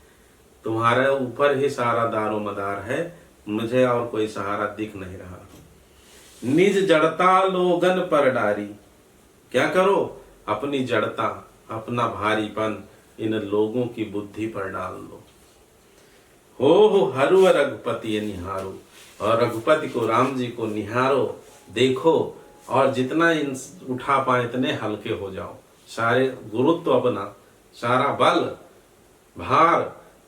तुम्हारे ऊपर ही सारा दारो मदार है, मुझे और कोई सहारा दिख नहीं रहा। निज जड़ता लोगन पर डारी, क्या करो? अपनी जड़ता, अपना भारीपन इन लोगों की बुद्धि पर डाल दो। हो हरु रघुपति निहारो, और रघुपति को, राम जी को निहारो, देखो, और जितना इन उठा पाए इतने हल्के हो जाओ। सारे गुरुत्व अपना, सारा बल भार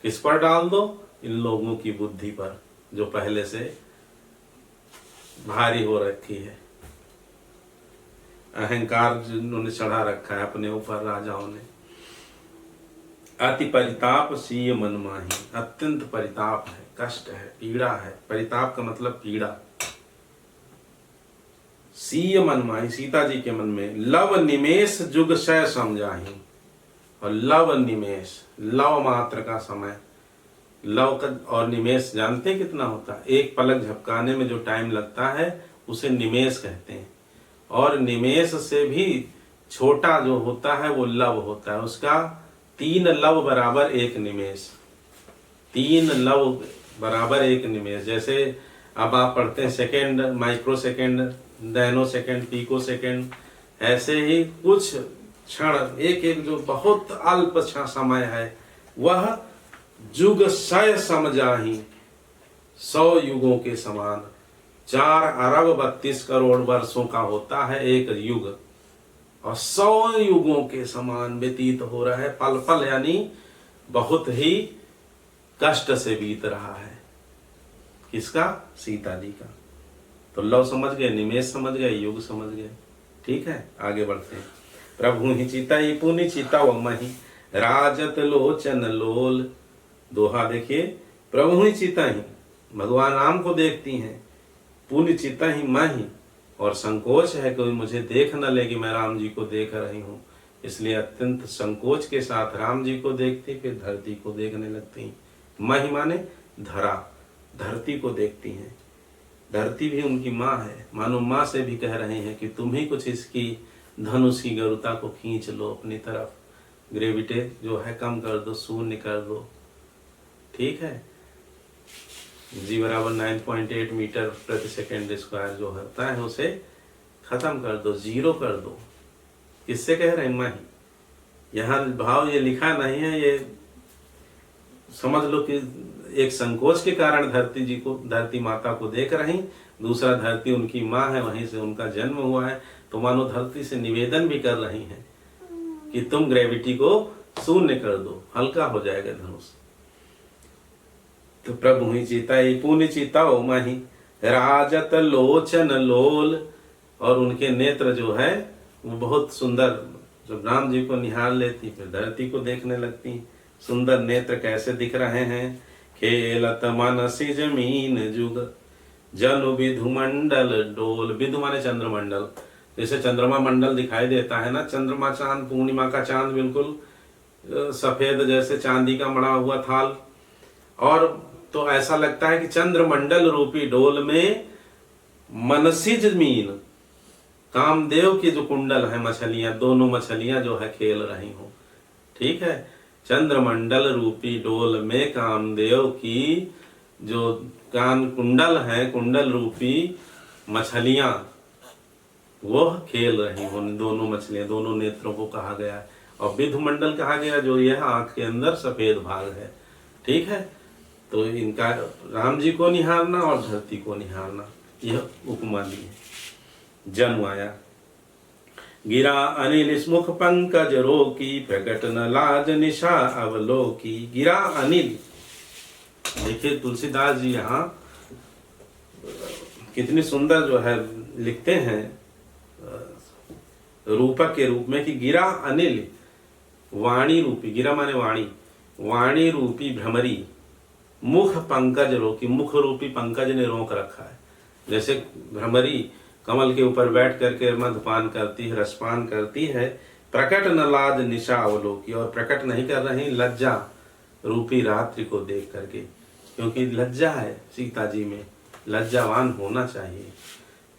किस पर डाल दो? इन लोगों की बुद्धि पर, जो पहले से भारी हो रखी है। अहंकार जिन्होंने चढ़ा रखा है अपने ऊपर राजाओं ने। अति परिताप सीय मन माही, अत्यंत परिताप है, कष्ट है, पीड़ा है। परिताप का मतलब पीड़ा। सीय मन माही, सीता जी के मन में। लव निमेष जुग सय समझाही, और लव निमेष, लव मात्र का समय, लव का और निमेष जानते हैं कितना होता है? एक पलक झपकाने में जो टाइम लगता है उसे निमेष कहते हैं। और निमेष से भी छोटा जो होता है वो लव होता है। उसका 3 लव बराबर 1 निमेष, 3 लव बराबर 1 निमेष। जैसे अब आप पढ़ते हैं second, microsecond, nanosecond, picosecond, ऐसे ही कुछ क्षण, एक एक जो बहुत अल्प समय है, वह जुग सय समझाही, 100 युगों के समान। 4 अरब 32 करोड़ वर्षों का होता है एक युग, और 100 युगों के समान व्यतीत हो रहा है। पल पल यानी बहुत ही कष्ट से बीत रहा है। किसका? सीता जी का। तो लव समझ गए, निमेष समझ गए, युग समझ गए। ठीक है, आगे बढ़ते हैं। प्रभु ही चिता ही पुनि चिता व मही, राजत लोचन लोल। दोहा देखिए, प्रभु ही चिता ही, भगवान राम को देखती हैं, पुनि चिता ही मही, और संकोच है कोई मुझे देख न ले कि मैं राम जी को देख रही हूँ, इसलिए अत्यंत संकोच के साथ राम जी को देखती, फिर धरती को देखने लगती। मही माने धरा, धरती को देखती हैं। धरती भी उनकी माँ है, मानो माँ से भी कह रहे हैं कि तुम ही कुछ इसकी धनुष की गरुता को खींच लो अपनी तरफ, ग्रेविटे जो है कम कर दो, शून्य कर दो। ठीक है, जी बराबर 9.8 मीटर प्रति सेकेंड स्क्वायर जो होता है उसे खत्म कर दो, 0 कर दो। किससे कह रहे हैं? मैं ही। यहाँ भाव ये लिखा नहीं है, ये समझ लो कि एक संकोच के कारण धरती जी को, धरती माता को देख रही, दूसरा धरती उनकी माँ है, वहीं से उनका जन्म हुआ है, तो मानो धरती से निवेदन भी कर रही हैं कि तुम ग्रेविटी को शून्य कर दो, हल्का हो जाएगा धनुष। तो प्रभु ही चिता ही पुनि चिता ओ माही, राजत लोचन लोल, और उनके नेत्र जो है वो बहुत सुंदर, जब राम जी को निहार लेती फिर धरती को देखने लगती, सुंदर नेत्र कैसे दिख रहे हैं। खेलत मनसि जमीन जुग जनु विधु मंडल डोल। विधु माने चंद्रमंडल, जैसे चंद्रमा मंडल दिखाई देता है ना, चंद्रमा चांद, पूर्णिमा का चांद बिल्कुल सफेद जैसे चांदी का मड़ा हुआ थाल, और तो ऐसा लगता है कि चंद्रमंडल रूपी डोल में मनसी जमीन, कामदेव की जो कुंडल है मछलियां, दोनों मछलियां जो है खेल रही हो। ठीक है, चंद्रमंडल रूपी डोल में कामदेव की जो कान कुंडल है, कुंडल रूपी मछलियां वह खेल रही हो। दोनों मछलियां, दोनों नेत्रों को कहा गया है। और विधु मंडल कहा गया जो यह आंख के अंदर सफेद भाग है। ठीक है, तो इनका राम जी को निहारना और धरती को निहारना, यह उपमा दी है। जन्म आया गिरा अनिल स्मुख पंकज रोकी, प्रकट न लाज निशा अवलोकी। गिरा अनिल, देखिए तुलसीदास जी यहाँ कितनी सुंदर जो है लिखते हैं रूपक के रूप में कि गिरा अनिल, वाणी रूपी, गिरा माने वाणी, वाणी रूपी भ्रमरी, मुख पंकज रोकी, मुख रूपी पंकज ने रोक रखा है। जैसे भ्रमरी कमल के ऊपर बैठ करके मधुपान करती है, रसपान करती है। प्रकट न लाज निशा अवलोकी, और प्रकट नहीं कर रही लज्जा रूपी रात्रि को देख करके, क्योंकि लज्जा है सीता जी में, लज्जावान होना चाहिए।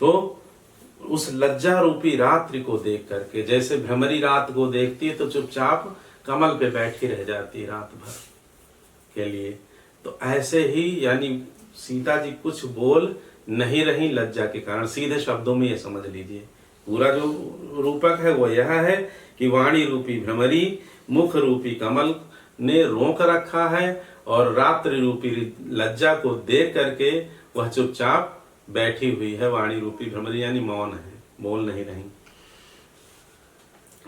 तो उस लज्जा रूपी रात्रि को देख करके, जैसे भ्रमरी रात को देखती है तो चुपचाप कमल पे बैठी रह जाती है रात भर के लिए, तो ऐसे ही यानी सीता जी कुछ बोल नहीं रही लज्जा के कारण। सीधे शब्दों में ये समझ लीजिए, पूरा जो रूपक है वो यह है कि वाणी रूपी भ्रमरी, मुख रूपी कमल ने रोक रखा है, और रात्रि रूपी लज्जा को देख करके वह चुपचाप बैठी हुई है। वाणी रूपी भ्रमरी यानी मौन है, बोल नहीं रही।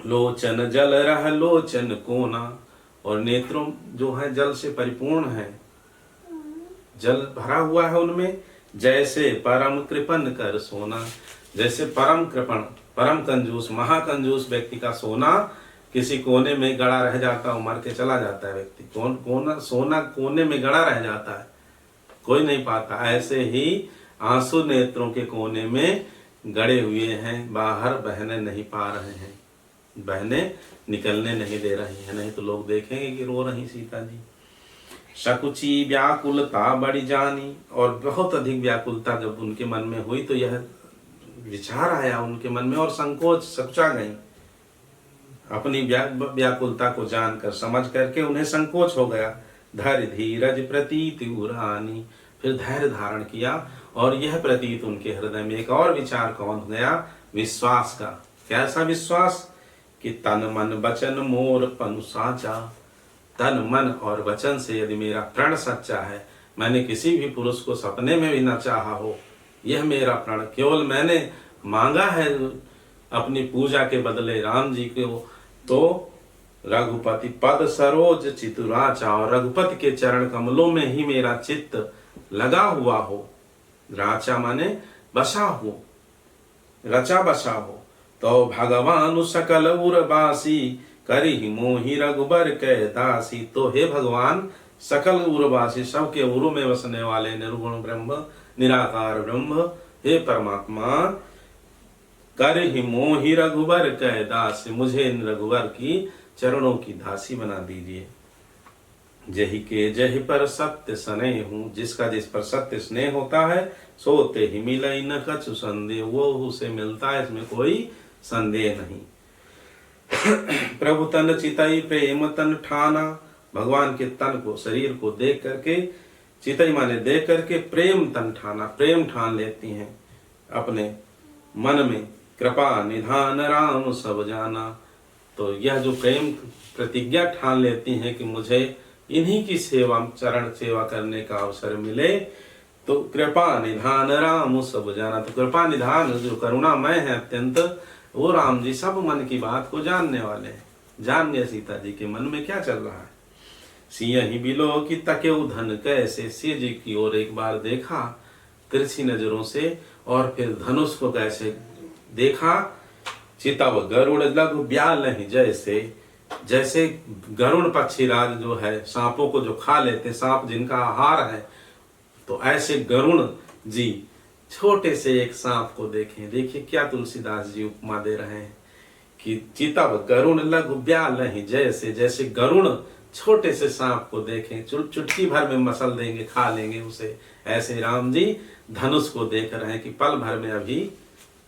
लोचन जल रह लोचन कोना, और नेत्रों जो है जल से परिपूर्ण है, जल भरा हुआ है उनमें। जैसे परम कृपन कर सोना, जैसे परम कृपण, परम कंजूस, महाकंजूस व्यक्ति का सोना किसी कोने में गड़ा रह जाता है, मर के चला जाता है व्यक्ति, सोना कोने में गड़ा रह जाता है, कोई नहीं पाता। ऐसे ही आंसू नेत्रों के कोने में गड़े हुए हैं, बाहर बहने नहीं पा रहे हैं, बहने निकलने नहीं दे रही हैं, नहीं तो लोग देखेंगे कि रो रही सीता जी। शकुची व्याकुलता बड़ी जानी, और बहुत अधिक व्याकुलता जब उनके मन में हुई तो यह विचार आया उनके मन में, और संकोच सकुचा गई। अपनी व्याकुलता को जानकर समझ करके उन्हें संकोच हो गया। धैर्य धीरज प्रतीत उरानी, फिर धैर्य धारण किया, और यह प्रतीत उनके हृदय में एक और विचार कौन गया, विश्वास का। कैसा विश्वास कि तन मन वचन मोर पनु साचा, तन मन और वचन से यदि मेरा प्रण सच्चा है, मैंने किसी भी पुरुष को सपने में भी न चाहा हो, यह मेरा प्रण केवल मैंने मांगा है अपनी पूजा के बदले राम जी को, तो रघुपति पद सरोज चितुराचा, और रघुपति के चरण कमलों में ही मेरा चित्त लगा हुआ हो। राचा माने बसा हो, रचा बसा हो। तो भगवान सकल उर्वासी, करी मोहि रघुबर कै दासी। तो हे भगवान सकल उर्वासी, सबके उरु में बसने वाले निर्गुण ब्रह्म, निराकार ब्रह्म, हे परमात्मा, करी मोहि रघुबर कै दासी, मुझे इन रघुवर की चरणों की दासी बना दीजिए। जही के जही पर सत्य स्नेह हूँ, जिसका जिस पर सत्य स्नेह होता है, सोते ही मिलई न कछु संदेह, वो उसे मिलता है, इसमें कोई संदेह नहीं। प्रभु तन चितई प्रेम तन ठाना, भगवान के तन को, शरीर को देख करके, चितई माने देख करके, प्रेम तन ठाना, प्रेम ठान लेती हैं अपने मन में। कृपा निधान राम सब जाना, तो यह जो प्रेम प्रतिज्ञा ठान लेती हैं कि मुझे इन्हीं की सेवा, चरण सेवा करने का अवसर मिले, तो कृपा निधान राम सब जाना। तो कृपा निधान जो करुणामय है अत्यंत, वो राम जी सब मन की बात को जानने वाले हैं, जान गए सीता जी के मन में क्या चल रहा है। सियहि बिलो की तके धन कैसे, सिंह जी की ओर एक बार देखा तिरछी नजरों से, और फिर धनुष को कैसे देखा। चितव गरुड़ लघु ब्याल जैसे, जैसे गरुड़ पक्षीराज जो है सांपों को जो खा लेते, सांप जिनका आहार है, तो ऐसे गरुड़ जी छोटे से एक सांप को देखें। देखिए क्या तुलसीदास जी उपमा दे रहे हैं कि चितव गरुड़ लघु ब्यालहि जैसे, जैसे गरुड़ छोटे से सांप को देखें, चुटकी भर में मसल देंगे, खा लेंगे उसे, ऐसे राम जी धनुष को देख रहे हैं कि पल भर में अभी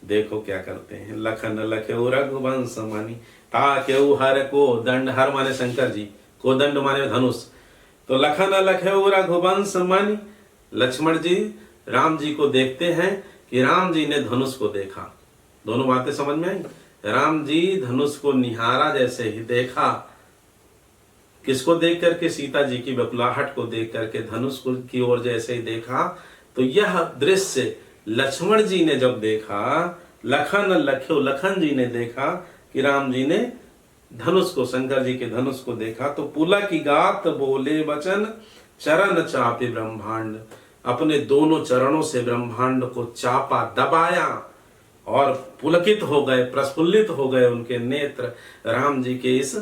देखो क्या करते हैं। लखन लख्यो रघुवंश मणि ताक्यो हर को दंड, हर माने शंकर जी, को दंड माने धनुष, तो लखन लख्यो रघुवंश मणि, लक्ष्मण जी राम जी को देखते हैं कि राम जी ने धनुष को देखा। दोनों बातें समझ में आई। राम जी धनुष को निहारा, जैसे ही देखा, किसको देख करके? सीता जी की बकुलाहट को देख करके धनुष की ओर जैसे ही देखा, तो यह दृश्य लक्ष्मण जी ने जब देखा, लखन लख्यो, लखन जी ने देखा कि राम जी ने धनुष को, शंकर जी के धनुष को देखा, तो पुलक गात बोले वचन चरण चापे ब्रह्मांड, अपने दोनों चरणों से ब्रह्मांड को चापा, दबाया, और पुलकित हो गए, प्रस्फुल्लित हो गए उनके नेत्र राम जी के इस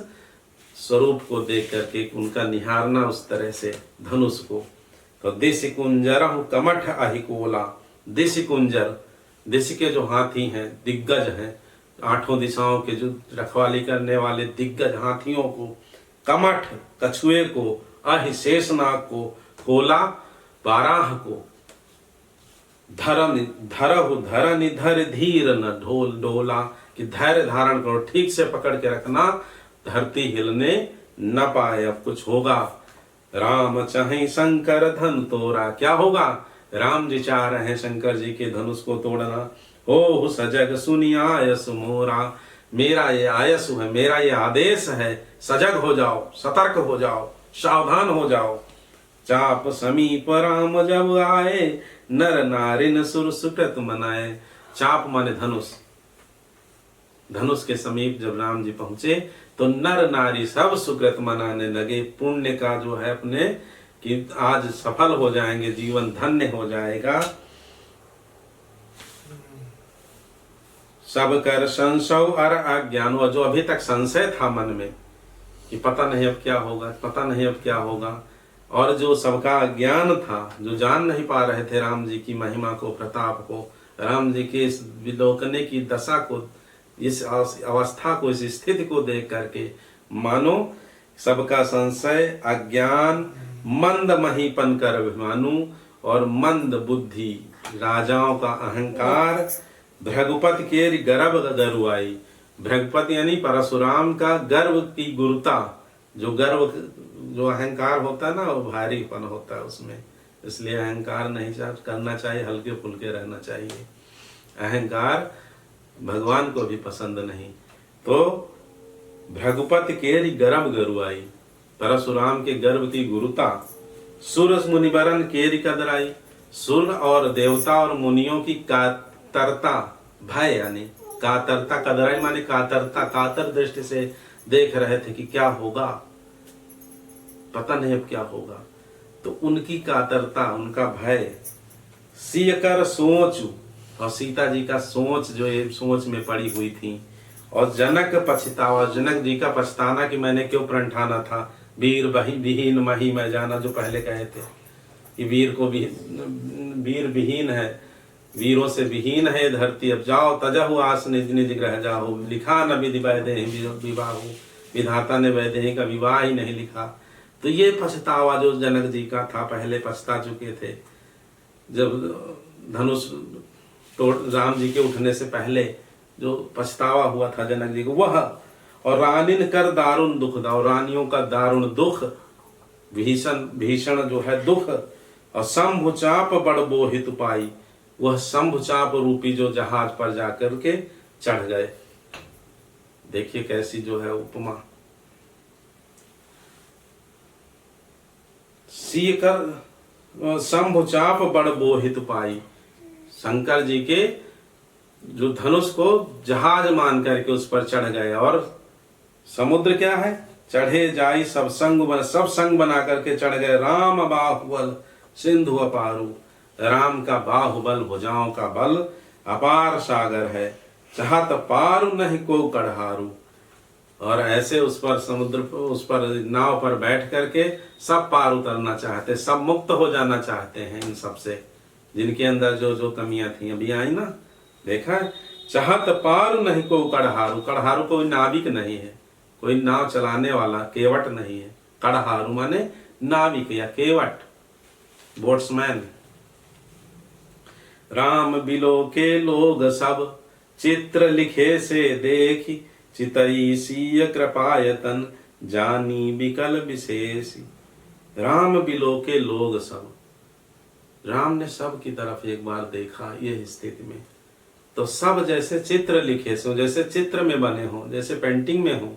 स्वरूप को देख करके, उनका निहारना उस तरह से धनुष को। तो देशी कुंजर कमठ अहिकोला, देशी कुंजर, देशी के जो हाथी हैं, दिग्गज हैं, 8 दिशाओं के जो रखवाली करने वाले दिग्गज हाथियों को, कमठ कछुए को, अहि शेषनाग को, कोला बाराह को, धरनि धर धीर न ढोल डोला, कि धैर्य धारण करो, ठीक से पकड़ के रखना, धरती हिलने न पाए, अब कुछ होगा। राम चाहे शंकर धन तोड़ा, क्या होगा? राम जी चाह रहे हैं शंकर जी के धनुष को तोड़ना। हो सजग सुनी आयस मोरा, मेरा ये आयस है, मेरा ये आदेश है, सजग हो जाओ, सतर्क हो जाओ, सावधान हो जाओ। चाप समीप राम जब आए, नर नारिन सुर सुकृत मनाए। चाप माने धनुष, धनुष के समीप जब राम जी पहुंचे तो नर नारी सब सुकृत मनाने लगे, पुण्य का जो है अपने कि आज सफल हो जाएंगे, जीवन धन्य हो जाएगा। सब कर संशय और अज्ञान, और जो अभी तक संशय था मन में कि पता नहीं अब क्या होगा, पता नहीं अब क्या होगा, और जो सबका अज्ञान था, जो जान नहीं पा रहे थे राम जी की महिमा को, प्रताप को, राम जी के इस विलोकने की दशा को, इस अवस्था को, इस स्थिति को देख करके मानो सबका संशय, अज्ञान, मंद महीपन कर अभिमानु, और मंद बुद्धि, राजाओं का अहंकार, भृगुपति के गर्भ गरुआई। भृगुपति यानी परशुराम का गर्व की गुरुता, जो गर्व, जो अहंकार होता है ना, वो भारीपन होता है उसमें, इसलिए अहंकार नहीं करना चाहिए, हल्के फुल्के रहना चाहिए। अहंकार भगवान को भी पसंद नहीं। तो भृगुपति केरी गर्भ गरुआई, परशुराम के गर्भ की गुरुता, सुर मुनिवरन केरी कदराई, सुर और देवता और मुनियों की कातरता, भय यानी कातरता, कदराई माने कातरता, कातर दृष्टि से देख रहे थे कि क्या होगा, पता नहीं अब क्या होगा, तो उनकी कातरता, उनका भय। सिय कर सोचू, और सीता जी का सोच जो ये सोच में पड़ी हुई थी, और जनक पछतावा, जनक जी का पछताना कि मैंने क्यों प्रण ठाना था, वीर विहीन मही मैं जाना, जो पहले कहे थे कि वीर को भी, वीर विहीन है, वीरों से विहीन है धरती, अब जाओ तजहु आस निज निज ग्रह जाओ, लिखा न विधि वैदेही विवाह, विधाता ने वैदेही का विवाह ही नहीं लिखा। तो ये पछतावा जो जनक जी का था, पहले पछता चुके थे, जब धनुष तो राम जी के उठने से पहले जो पछतावा हुआ था जनक जी को, वह, और रानिन कर दारुण दुख, और रानियों का दारुण दुख, भीषण जो है दुख, और शंभु चाप बड़ बोहित पाई, वह शंभु चाप रूपी जो जहाज पर जाकर के चढ़ गए। देखिए कैसी जो है उपमा। सीकर शंभु चाप बड़ बोहित पाई, शंकर जी के जो धनुष को जहाज मान करके उस पर चढ़ गए, और समुद्र क्या है, चढ़े जाई सब संग बना करके चढ़ गए। राम बाहुबल सिंधु अपारू, राम का बाहुबल, भुजाओं का बल अपार सागर है, चाहत पार नहीं को कढ़ारू। और ऐसे उस पर समुद्र पर, उस पर नाव पर बैठ करके सब पार उतरना चाहते, सब मुक्त हो जाना चाहते हैं इन सब से, जिनके अंदर जो जो कमियां थी। अभी आई ना, देखा है, चाहत पार नहीं को कड़हारू। कड़हारू कोई नाविक नहीं है, कोई नाव चलाने वाला, केवट नहीं है। कड़हारू माने नाविक या केवट, बोट्समैन। राम बिलो के लोग सब चित्र लिखे से देखी, चितई सीय कृपायतन जानी विकल विशेषी। राम बिलो के लोग सब, राम ने सब की तरफ एक बार देखा ये स्थिति में, तो सब जैसे चित्र लिखे से, जैसे चित्र में बने हो, जैसे पेंटिंग में हो,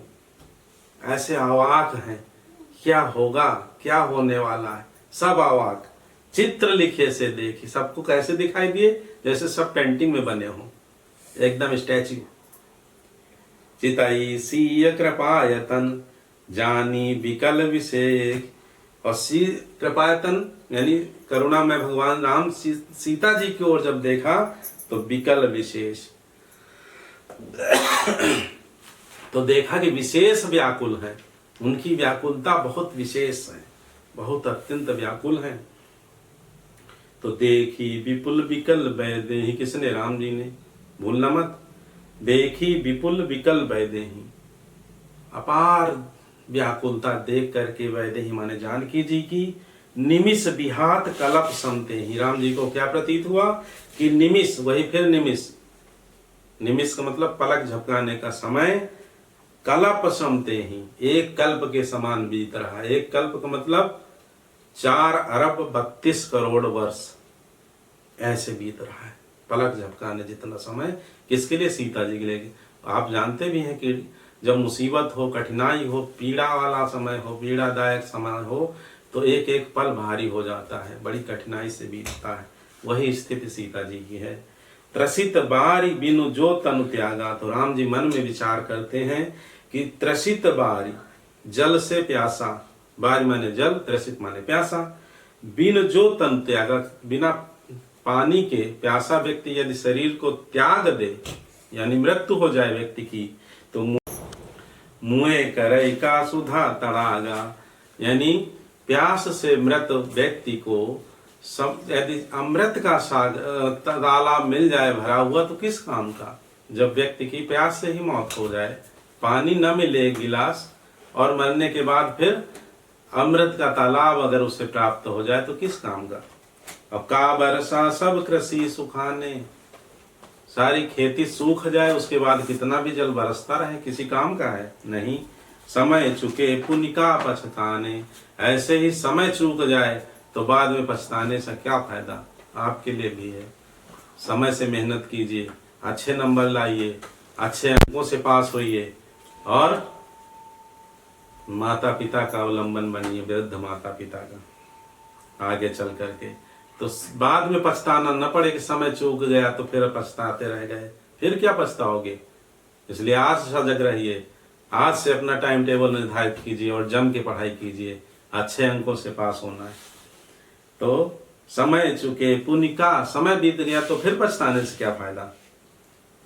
ऐसे अवाक हैं। क्या होगा, क्या होने वाला है, सब अवाक। चित्र लिखे से देखी, सबको कैसे दिखाई दिए, जैसे सब पेंटिंग में बने हो, एकदम स्टैच्यू। चिताई सीय कृपायतन जानी विकल विशेष। और सी कृपायतन यानी करुणा में भगवान राम सीता जी की ओर जब देखा तो विकल विशेष, तो देखा कि विशेष व्याकुल है, उनकी व्याकुलता बहुत विशेष है, बहुत अत्यंत व्याकुल है। तो देखी विपुल विकल वैदेही, किसने, राम जी ने, भूलना मत। देखी विपुल विकल वैदेही, अपार व्याकुलता देख करके वैदेही माने जानकी जी की निमिष विहात कलप समते ही। राम जी को क्या प्रतीत हुआ कि निमिष, वही फिर निमिष, निमिष का मतलब पलक झपकाने का समय, कलप समते ही, एक कल्प के समान बीत रहा। एक कल्प का मतलब 4 अरब 32 करोड़ वर्ष ऐसे बीत रहा है, पलक झपकाने जितना समय। किसके लिए, सीता जी के लिए। आप जानते भी हैं कि जब मुसीबत हो, कठिनाई हो, पीड़ा वाला समय हो, पीड़ादायक समय हो, तो एक एक पल भारी हो जाता है, बड़ी कठिनाई से बीतता है। वही स्थिति सीता जी की है। त्रसित बारी बिनु जो तनु त्यागा, तो राम जी मन में विचार करते हैं कि त्रसित बारी, जल से प्यासा, बारी माने जल, त्रसित माने प्यासा, बिन जो तनु त्यागा, बिना पानी के प्यासा व्यक्ति यदि शरीर को त्याग दे, यानी मृत्यु हो जाए व्यक्ति की, तो मुए करे का सुधा तड़ागा, यानी प्यास से मृत व्यक्ति को सब, यदि अमृत का तालाब मिल जाए भरा हुआ तो किस काम का। जब व्यक्ति की प्यास से ही मौत हो जाए, पानी न मिले एक गिलास, और मरने के बाद फिर अमृत का तालाब अगर उसे प्राप्त हो जाए तो किस काम का। अब का बरसा सब कृषि सुखाने, सारी खेती सूख जाए, उसके बाद कितना भी जल बरसता रहे, किसी काम का है नहीं। समय चुके पुण्य का पछताने, ऐसे ही समय चूक जाए तो बाद में पछताने से क्या फायदा। आपके लिए भी है, समय से मेहनत कीजिए, अच्छे नंबर लाइए, अच्छे अंकों से पास होइए, और माता पिता का अवलंबन बनिए, वृद्ध माता पिता का, आगे चल करके, तो बाद में पछताना न पड़े कि समय चूक गया तो फिर पछताते रह गए, फिर क्या पछताओगे। इसलिए आज सजग रहिए, आज से अपना टाइम टेबल निर्धारित कीजिए और जम के पढ़ाई कीजिए, अच्छे अंकों से पास होना है। तो समय चुके पुण्य का, समय बीत गया तो फिर पछताने से क्या फायदा।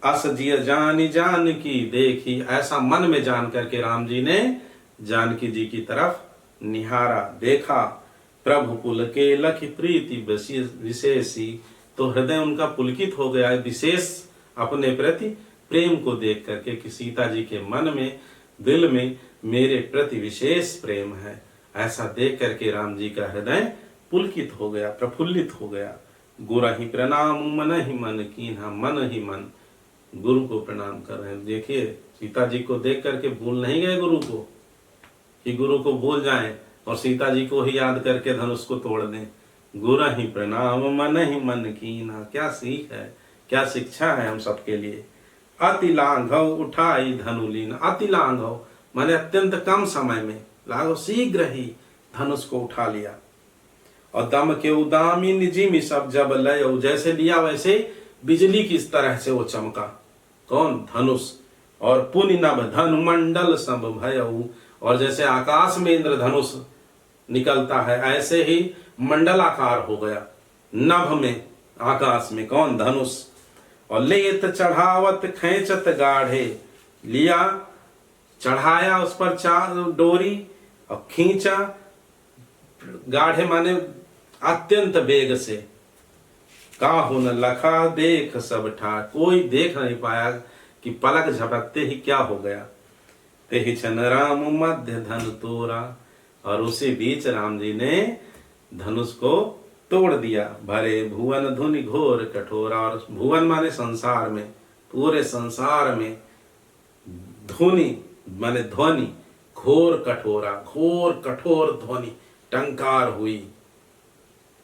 अस जिय जानी जान की देखी, ऐसा मन में जान करके राम जी ने जानकी जी की तरफ निहारा, देखा। प्रभु पुल के लखि प्रीति विशेषी, तो हृदय उनका पुलकित हो गया विशेष अपने प्रति प्रेम को देख करके कि सीता जी के मन में, दिल में मेरे प्रति विशेष प्रेम है। ऐसा देख करके राम जी का हृदय पुलकित हो गया, प्रफुल्लित हो गया। गुरु ही प्रणाम मन ही मन कीन्हा, मन ही मन गुरु को प्रणाम कर रहे हैं। देखिए सीता जी को देख करके भूल नहीं गए गुरु को, कि गुरु को भूल जाएं और सीता जी को ही याद करके धनुष को तोड़ दें। गुरु ही प्रणाम मन ही मन कीन्हा, क्या सीख है, क्या शिक्षा है हम सबके लिए। अति लाघव उठाई धनुलीन, अति लाघव माने अत्यंत कम समय में, लाघव शीघ्र ही धनुष को उठा लिया। और दम के उदामी निजी में सब जब लय, जैसे लिया वैसे बिजली की तरह से वो चमका, कौन, धनुष। और पुनि नभ धनु मंडल सब भयऊ, और जैसे आकाश में इंद्रधनुष निकलता है ऐसे ही मंडलाकार हो गया, नभ में, आकाश में, कौन, धनुष। और लेत चढ़ावत खेचत गाढ़े, लिया चढ़ाया उस पर चार डोरी और खींचा, गाढ़े माने अत्यंत वेग से। काहू न लखा देख सब ठार, कोई देख नहीं पाया कि पलक झपकते ही क्या हो गया। ते ही छन राम मध्य धन तोरा, और उसी बीच राम जी ने धनुष को तोड़ दिया। भरे भुवन धुनि घोर कठोरा, और भुवन माने संसार में, पूरे संसार में धुनि माने ध्वनि, घोर कठोरा, घोर कठोर ध्वनि टंकार हुई,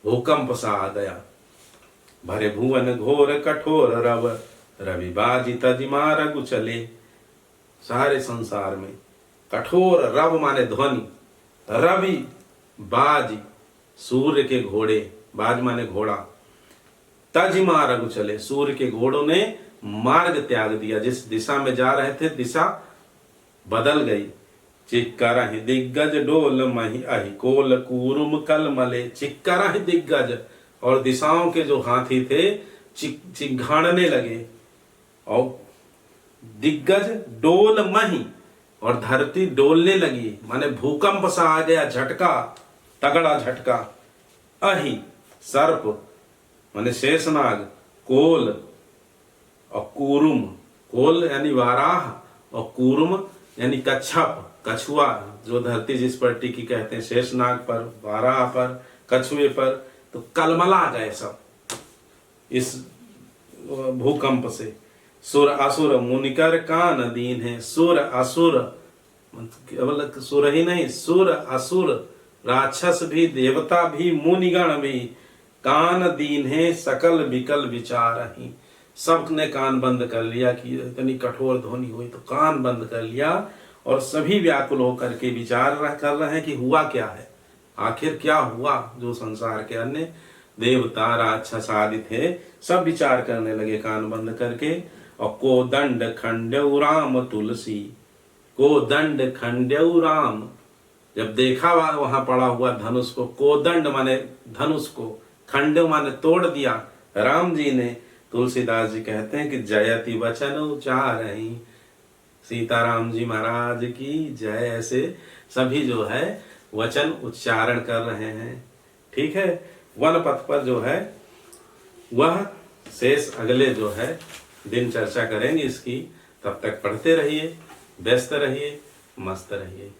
भूकंप सा आ गया। भरे भुवन घोर कठोर रव, रवि बाजी तजिमा रघु चले। सारे संसार में कठोर रव माने ध्वनि, रवि बाज सूर्य के घोड़े, बाज माने घोड़ा, तजिमा रघु चले, सूर्य के घोड़ों ने मार्ग त्याग दिया, जिस दिशा में जा रहे थे दिशा बदल गई। चिक्करहि दिग्गज डोल मही अहि, कोल कूरुम कल मले। चिक्करहि दिग्गज, और दिशाओं के जो हाथी थे चिंघाड़ने लगे, और दिग्गज डोल मही, और धरती डोलने लगी, माने भूकंप सा आ गया, झटका, तगड़ा झटका। अहि सर्प माने शेषनाग, कोल और कूरुम, कोल यानी वाराह और कूरुम यानी कच्छप, कछुआ, जो धरती जिस पर टिकी कहते हैं, शेषनाग पर, वाराह पर, कछुए पर, तो कलमला गए सब इस भूकंप से। सुर असुर मुनिकर कान दीन है, सुर असुर केवल सुर ही नहीं, सुर असुर, राक्षस भी, देवता भी, मुनिगण भी, कान दीन है सकल विकल विचार ही। सब ने कान बंद कर लिया कि इतनी कठोर ध्वनि हुई, तो कान बंद कर लिया, और सभी व्याकुल होकर के विचार कर रहे हैं कि हुआ क्या है, आखिर क्या हुआ। जो संसार के अन्य देवता राक्षस आदि थे सब विचार करने लगे कान बंद करके। और को दंड खंड्यऊ राम तुलसी, को दंड खंड्यऊ राम, जब देखा वहां पड़ा हुआ धनुष को, कोदंड माने धनुष को, खंड्यऊ माने तोड़ दिया राम जी ने। तुलसीदास जी कहते हैं कि जयति वचन उचारहि, सीताराम जी महाराज की जय। ऐसे सभी जो है वचन उच्चारण कर रहे हैं। ठीक है, वन पथ पर जो है वह शेष अगले जो है दिन चर्चा करेंगे इसकी। तब तक पढ़ते रहिए, व्यस्त रहिए, मस्त रहिए।